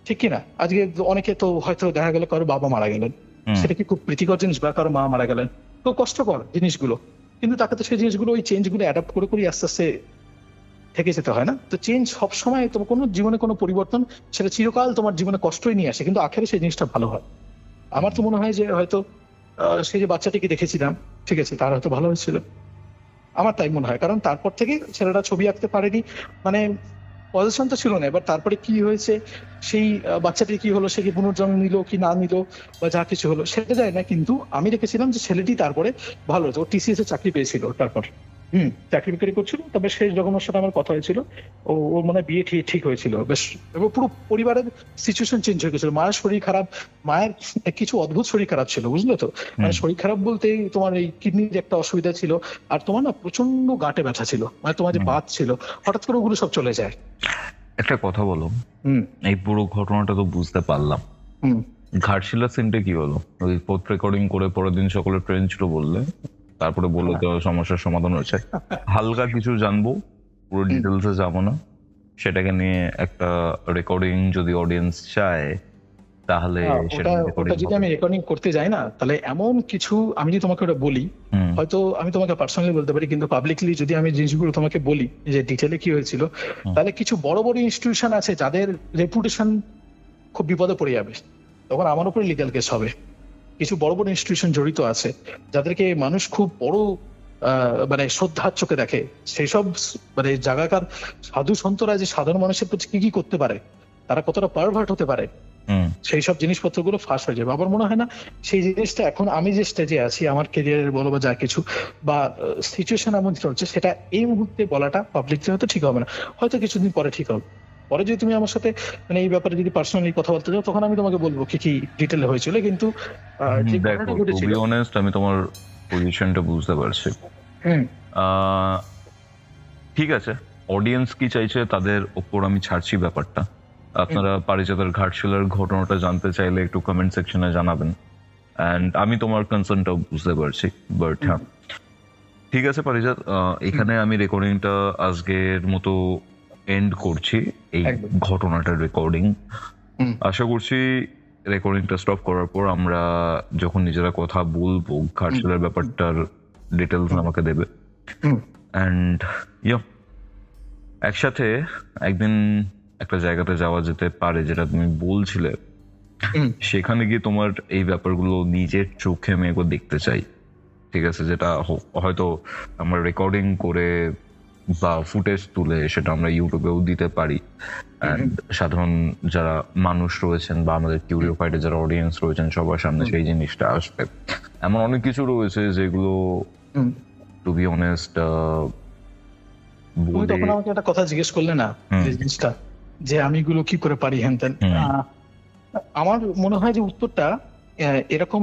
ঠিক কিনা? আজকে অনেকে তো হয়তো দেখা গেল কারো বাবা মারা গেলেন, সেটা কি খুব প্রীতিকর জিনিস, বা কারো মা মারা গেলেন, তো কষ্টকর জিনিসগুলো। কিন্তু তাকে তো সেই জিনিসগুলো ওই চেঞ্জগুলো অ্যাডাপ্ট করে আস্তে আস্তে থেকে যেতে হয় না? তো চেঞ্জ সবসময় তোমার কোনো জীবনে কোনো পরিবর্তন, সেটা চিরকাল তোমার জীবনে কষ্টই নিয়ে আসে, কিন্তু আখেরে সেই জিনিসটা ভালো হয়। আমার তো মনে হয় যে হয়তো সেই যে বাচ্চাটিকে দেখেছিলাম, ঠিক আছে, তার হয়তো ভালো হয়েছিল, আমার তাই মনে হয়। কারণ তারপর থেকে ছেলেটা ছবি আঁকতে পারেনি, মানে পজিশন তো ছিল না। এবার তারপরে কি হয়েছে, সেই বাচ্চাটি কি হলো, সে কি পুনর্জন্ম নিল কি না নিল বা যা কিছু হলো সেটা যায় না, কিন্তু আমি দেখেছিলাম যে ছেলেটি তারপরে ভালো হয়েছে। ও TCS এ চাকরি পেয়েছিল, তারপর চাকরি বিক্রি করছিল। তবে শেষ যখন ওর সাথে আমার কথা হয়েছিল, ওর মনে হয় বিয়ে ঠিক হয়েছিল বেশ, এবং পুরো পরিবারের সিচুয়েশন চেঞ্জ হয়ে গেছিল। মায়ের শরীর খারাপ, মায়ের কিছু অদ্ভুত শরীর খারাপ ছিল, বুঝলে তো, মানে শরীর খারাপ বলতেই তোমার এই কিডনির একটা অসুবিধা ছিল, আর তোমার না প্রচন্ড গাঁটে ব্যথা ছিল, মানে তোমার যে বাত ছিল, হঠাৎ করে ওগুলো সব চলে যায়। একটা কথা বলো, এই পুরো ঘটনাটা তো বুঝতে পারলাম, ঘাটশিলা সিনটা কি হলো? ওই পোস্ট রেকর্ডিং করে পরের দিন সকলে ট্রেন ছিল বললে, তারপরে বললো তো সমস্যার সমাধান হয়েছে। হালকা কিছু জানবো, পুরো ডিটেলসে যাবো না। সেটাকে নিয়ে একটা রেকর্ডিং যদি অডিয়েন্স চায় তাহলে ওটা যদি আমি রেকর্ডিং করতে যাই না, তাহলে এমন কিছু আমি যদি তোমাকে ওটা বলি, হয়তো আমি তোমাকে পার্সোনালি বলতে পারি, কিন্তু পাবলিকলি যদি আমি জিনিসগুলো তোমাকে বলি যে ডিটেলে কি হয়েছিল, তাহলে কিছু বড় বড় ইনস্টিটিউশন আছে যাদের রেপুটেশন খুব বিপদে পড়ে যাবে, তখন আমার উপরে লিগ্যাল কেস হবে। কিছু বড় বড় ইনস্টিটিউশন জড়িত আছে যাদেরকে মানুষ খুব বড় মানে শ্রদ্ধার চোখে দেখে, সেই সব মানে জায়গাকার সাধু সন্তরা যে সাধারণ মানুষের প্রতি কি করতে পারে, তারা কতটা পারভার্ট হতে পারে, সেই সব জিনিসপত্রগুলো ফাঁস হয়ে যাবে। আমার মনে হয় না সেই জিনিসটা এখন আমি যে স্টেজে আছি আমার ক্যারিয়ারের বলো বা যা কিছু বা সিচুয়েশন এমন চলছে, সেটা এই মুহূর্তে বলাটা পাবলিকলি হয়তো ঠিক হবে না, হয়তো কিছুদিন পরে ঠিক হবে। পরে যদি তুমি আমার সাথে মানে এই ব্যাপারে যদি পার্সোনালি কথা বলতে চাও, তখন আমি তোমাকে বলবো কি কি ডিটেলে হয়েছিল। কিন্তু যে ঘটনাটা দেখো, টু ঘটেছিল, বি অনেস্ট, আমি তোমার পজিশনটা বুঝতে পারছি। ঠিক আছে, অডিয়েন্স কি চাইছে তাদের ওপর আমি ছাড়ছি ব্যাপারটা। আপনারা পারিজাতের ঘাটশিলার ঘটনাটা জানতে চাইলে একটু কমেন্ট সেকশনে জানাবেন, এন্ড আমি তোমার কনসার্নটাও বুঝতে পারছি। বাট হ্যাঁ, ঠিক আছে পারিজাত, এখানে আমি রেকর্ডিংটা আজকের মতো এন্ড করছি, এই ঘটনাটার রেকর্ডিং। আশা করছি রেকর্ডিংটা স্টপ করার পর আমরা যখন নিজেরা কথা বলবো ঘাটশিলার ব্যাপারটার ডিটেলস আমাকে দেবে, এন্ড একসাথে একদিন একটা জায়গাতে যাওয়া যেতে পারে যেটা তুমি বলছিলে, সেখানে গিয়ে তোমার এই ব্যাপারগুলো নিজের চোখে আমি একবার দেখতে চাই। ঠিক আছে, যেটা হয়তো আমরা রেকর্ডিং করে বা ফুটেজ তুলে সেটা আমরা ইউটিউবেও দিতে পারি, সাধারণ যারা মানুষ রয়েছেন বা আমাদের কিউরিও ফাইটে যারা অডিয়েন্স রয়েছেন সবার সামনে সেই জিনিসটা আসবে। এমন অনেক কিছু রয়েছে যেগুলো টু বি অনেস্ট, তুমি তখন আমাকে একটা কথা জিজ্ঞেস করলে না, যে জিনিসটা যে আমি এগুলো কি করে পারি হ্যান ত্যান, আমার মনে হয় যে উত্তরটা এরকম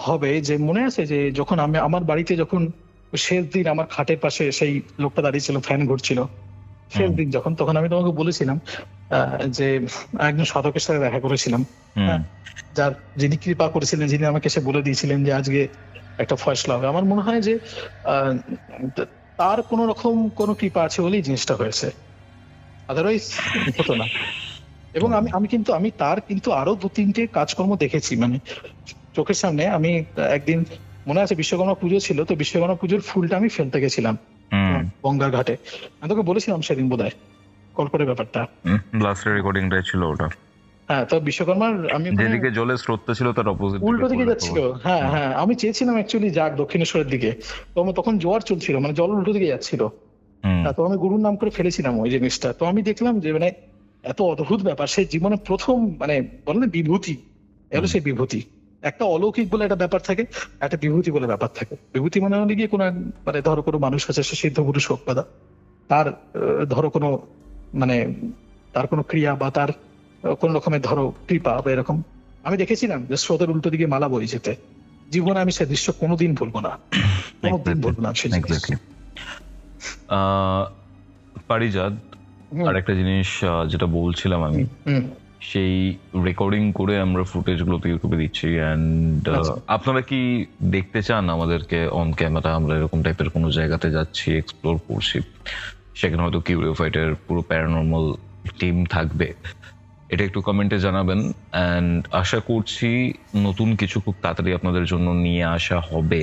হবে যে মনে আছে যে যখন আমি আমার বাড়িতে যখন শেষ দিন আমার খাটের পাশে সেই লোকটা দাঁড়িয়ে ছিল, ফ্যান ঘুরছিল শেষ দিন যখন, তখন আমি তোমাকে বলেছিলাম যে একজন সাধকের সাথে দেখা করেছিলাম, যার যিনি কৃপা করেছিলেন, যিনি আমাকে সে বলে দিয়েছিলেন যে আজকে একটা ফয়সলা হবে। আমার মনে হয় যে তার কোন রকম কোন কৃপা আছে বলেই জিনিসটা হয়েছে, আদারওয়াইজ হতো না। এবং আমি তার কিন্তু আরো 2-3টে কাজকর্ম দেখেছি, মানে চোখের সামনে। আমি একদিন মনে আছে বিশ্বকর্মা পুজো ছিল, তো বিশ্বকর্মা পুজোর ফুলটা আমি ফেলতে গেছিলাম গঙ্গার ঘাটে। আমি তোকে বলেছিলাম সেদিন বোধহয় কল করে ব্যাপারটা, লাস্ট রেকর্ডিংটাই ছিল ওটা। হ্যাঁ, তো বিশ্বকর্মার আমি যেদিকে জলের স্রোতটা ছিল তার অপোজিট উল্টো দিকে যাচ্ছিল। হ্যাঁ, আমি চেয়েছিলাম অ্যাকচুয়ালি যাক দক্ষিণেশ্বরের দিকে, তো তখন জোয়ার চলছিল, মানে জল উল্টো দিকে যাচ্ছিল। তো আমি গুরুর নাম করে ফেলেছিলাম ওই জিনিসটা। তো আমি দেখলাম যে মানে এত অদ্ভুত ব্যাপার, সে জীবনে প্রথম মানে বলে না বিভূতি, এলো সেই বিভূতি। একটা অলৌকিক বলে একটা ব্যাপার থাকে, একটা বিভূতি বলে ব্যাপার থাকে। বিভূতি মানে হলে গিয়ে কোনো মানে ধরো কোনো মানুষ আছে, সে সিদ্ধ পুরুষ হোক বা তার ধরো কোনো মানে তার কোনো ক্রিয়া বা তার কোন রকমের ধরো কৃপা বা এরকম। আমি দেখেছিলাম যে স্রোতের উল্টো দিকে মালা বই যেতে। জীবনে আমি সে দৃশ্য কোনোদিন ভুলবো না, কোনোদিন ভুলবো না। পারিজাত, আর একটা জিনিস যেটা বলছিলাম আমি, সেই রেকর্ডিং করে আমরা ফুটেজ গুলো ইউটিউবে দিচ্ছি, এন্ড আপনারা কি দেখতে চান আমাদেরকে অন ক্যামেরা আমরা এরকম টাইপের কোনো জায়গাতে যাচ্ছি, এক্সপ্লোর করছি, সেখানে হয়তো কিউরিও ফাইটের পুরো প্যারানর্মাল টিম থাকবে? এটা একটু কমেন্টে জানাবেন, এন্ড আশা করছি নতুন কিছু খুব তাড়াতাড়ি আপনাদের জন্য নিয়ে আসা হবে।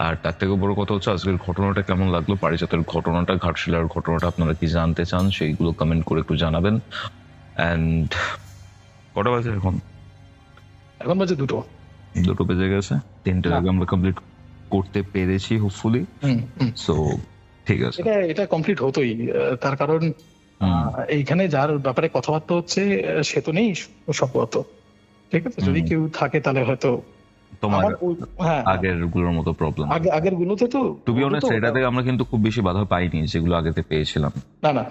আর তার থেকে বড় কথা হচ্ছে আজকের ঘটনাটা কেমন লাগলো, পারিজাতের ঘটনাটা, ঘাটশিলার ঘটনাটা আপনারা কি জানতে চান সেইগুলো কমেন্ট করে একটু জানাবেন। এন্ড কটা বাজে এখন? এখন বাজে 2 বেজে গেছে। 3টের আগে আমরা কমপ্লিট করতে পেরেছি হোপফুলি। সো ঠিক আছে, এটা কমপ্লিট হতোই, তার কারণ এইখানে যার ব্যাপারে কথাবার্তা হচ্ছে সে তো নেই সম্ভবত। ঠিক আছে, যদি কেউ থাকে তাহলে হয়তো তোমার আগের গুলোর মতো প্রবলেম, আগের গুলোতে তো টু বি অনেস্ট এটাতে আমরা কিন্তু খুব বেশি বাধা পাইনি যেগুলো আগেতে পেয়েছিলাম। না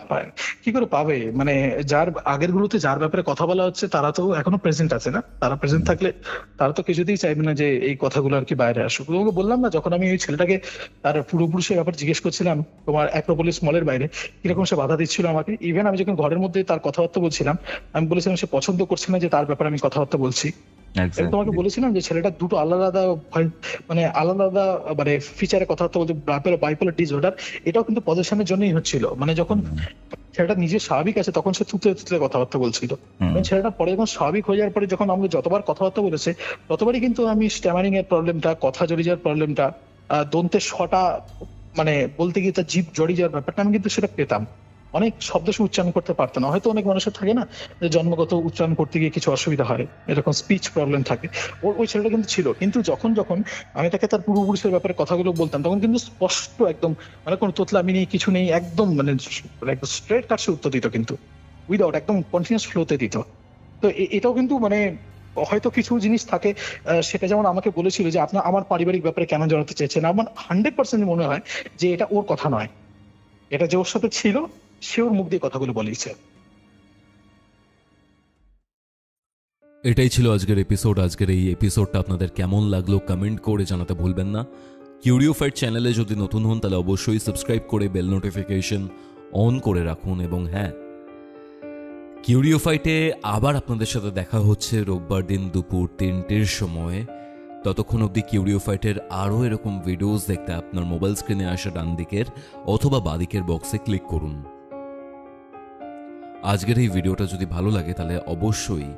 কি করে পাবে, মানে যার আগের গুলোতে যার ব্যাপারে কথা বলা হচ্ছে তারা তো এখনো প্রেজেন্ট আছে না, তারা প্রেজেন্ট থাকলে তারা তো কিছুতেই চাইবে না যে এই কথাগুলো আর কি বাইরে আসুক। তোমাকে বললাম না, যখন আমি ওই ছেলেটাকে তার পূর্বপুরুষের ব্যাপার জিজ্ঞেস করছিলাম তোমার অ্যাক্রোপলিস মলের বাইরে, কিরকম সে বাধা দিচ্ছিল আমাকে। ইভেন আমি যখন ঘরের মধ্যে তার কথাবার্তা বলছিলাম, আমি বলেছিলাম সে পছন্দ করছে না যে তার ব্যাপারে আমি কথাবার্তা বলছি। তোমাকে বলেছিলাম যে ছেলেটা দুটো আলাদা মানে ফিচারে কথাবার্তা বলছে, বাইপোলার ডিসঅর্ডার। এটাও কিন্তু পজিশনের জন্যই হচ্ছিল, মানে যখন ছেলেটা নিজে স্বাভাবিক আছে তখন সে তুতে কথাবার্তা বলছিল। ছেলেটা পরে যখন স্বাভাবিক হয়ে যাওয়ার পরে যখন আমাকে যতবার কথাবার্তা বলেছে ততবারই কিন্তু আমি স্ট্যামারিং এর প্রবলেমটা, কথা জড়িয়ে যাওয়ার প্রবলেমটা, দন্তের শটা মানে বলতে গিয়ে তার জিভ জড়িয়ে যাওয়ার ব্যাপারটা আমি কিন্তু সেটা পেতাম। অনেক শব্দ সে উচ্চারণ করতে পারতো না, হয়তো অনেক মানুষের থাকে না যে জন্মগত উচ্চারণ করতে গিয়ে কিছু অসুবিধা হয়, এরকম স্পিচ প্রবলেম থাকে, ওই ছেলেটা কিন্তু ছিল। কিন্তু যখন আমি তাকে তার পূর্বপুরুষের ব্যাপারে কথাগুলো বলতাম তখন কিন্তু স্পষ্ট একদম, মানে কোনো তোতলামি নেই, কিছু নেই, একদম মানে একদম স্ট্রেট কাট সে উত্তর দিত, কিন্তু উইদাউট একদম কন্টিনিউয়াস ফ্লোতে দিত। তো এটাও কিন্তু মানে হয়তো কিছু জিনিস থাকে, সেটা যেমন আমাকে বলেছিল যে আপনার আমার পারিবারিক ব্যাপারে কেন জানাতে চেয়েছেন, আমার 100% মনে হয় যে এটা ওর কথা নয়, এটা যে ওর সাথে ছিল সে ওর মুখ দিয়ে কথাগুলো বলেছে। এটাই ছিল আজকের এপিসোড। আজকের এই এপিসোডটা আপনাদের কেমন লাগলো কমেন্ট করে জানাতে ভুলবেন না। কিউরিও ফাইট চ্যানেলে যদি নতুন হন তাহলে অবশ্যই সাবস্ক্রাইব করে বেল নোটিফিকেশন অন করে রাখুন। এবং হ্যাঁ, কিউরিও ফাইটে আবার আপনাদের সাথে দেখা হচ্ছে রোববার দিন দুপুর 3টের সময়। ততক্ষণ অবধি কিউরিও ফাইটের আরও এরকম ভিডিওস দেখতে আপনার মোবাইল স্ক্রিনে আসা ডান দিকের অথবা বাদিকের বক্সে ক্লিক করুন। আজকের এই ভিডিওটা যদি ভালো লাগে তাহলে অবশ্যই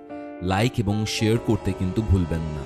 লাইক এবং শেয়ার করতে কিন্তু ভুলবেন না।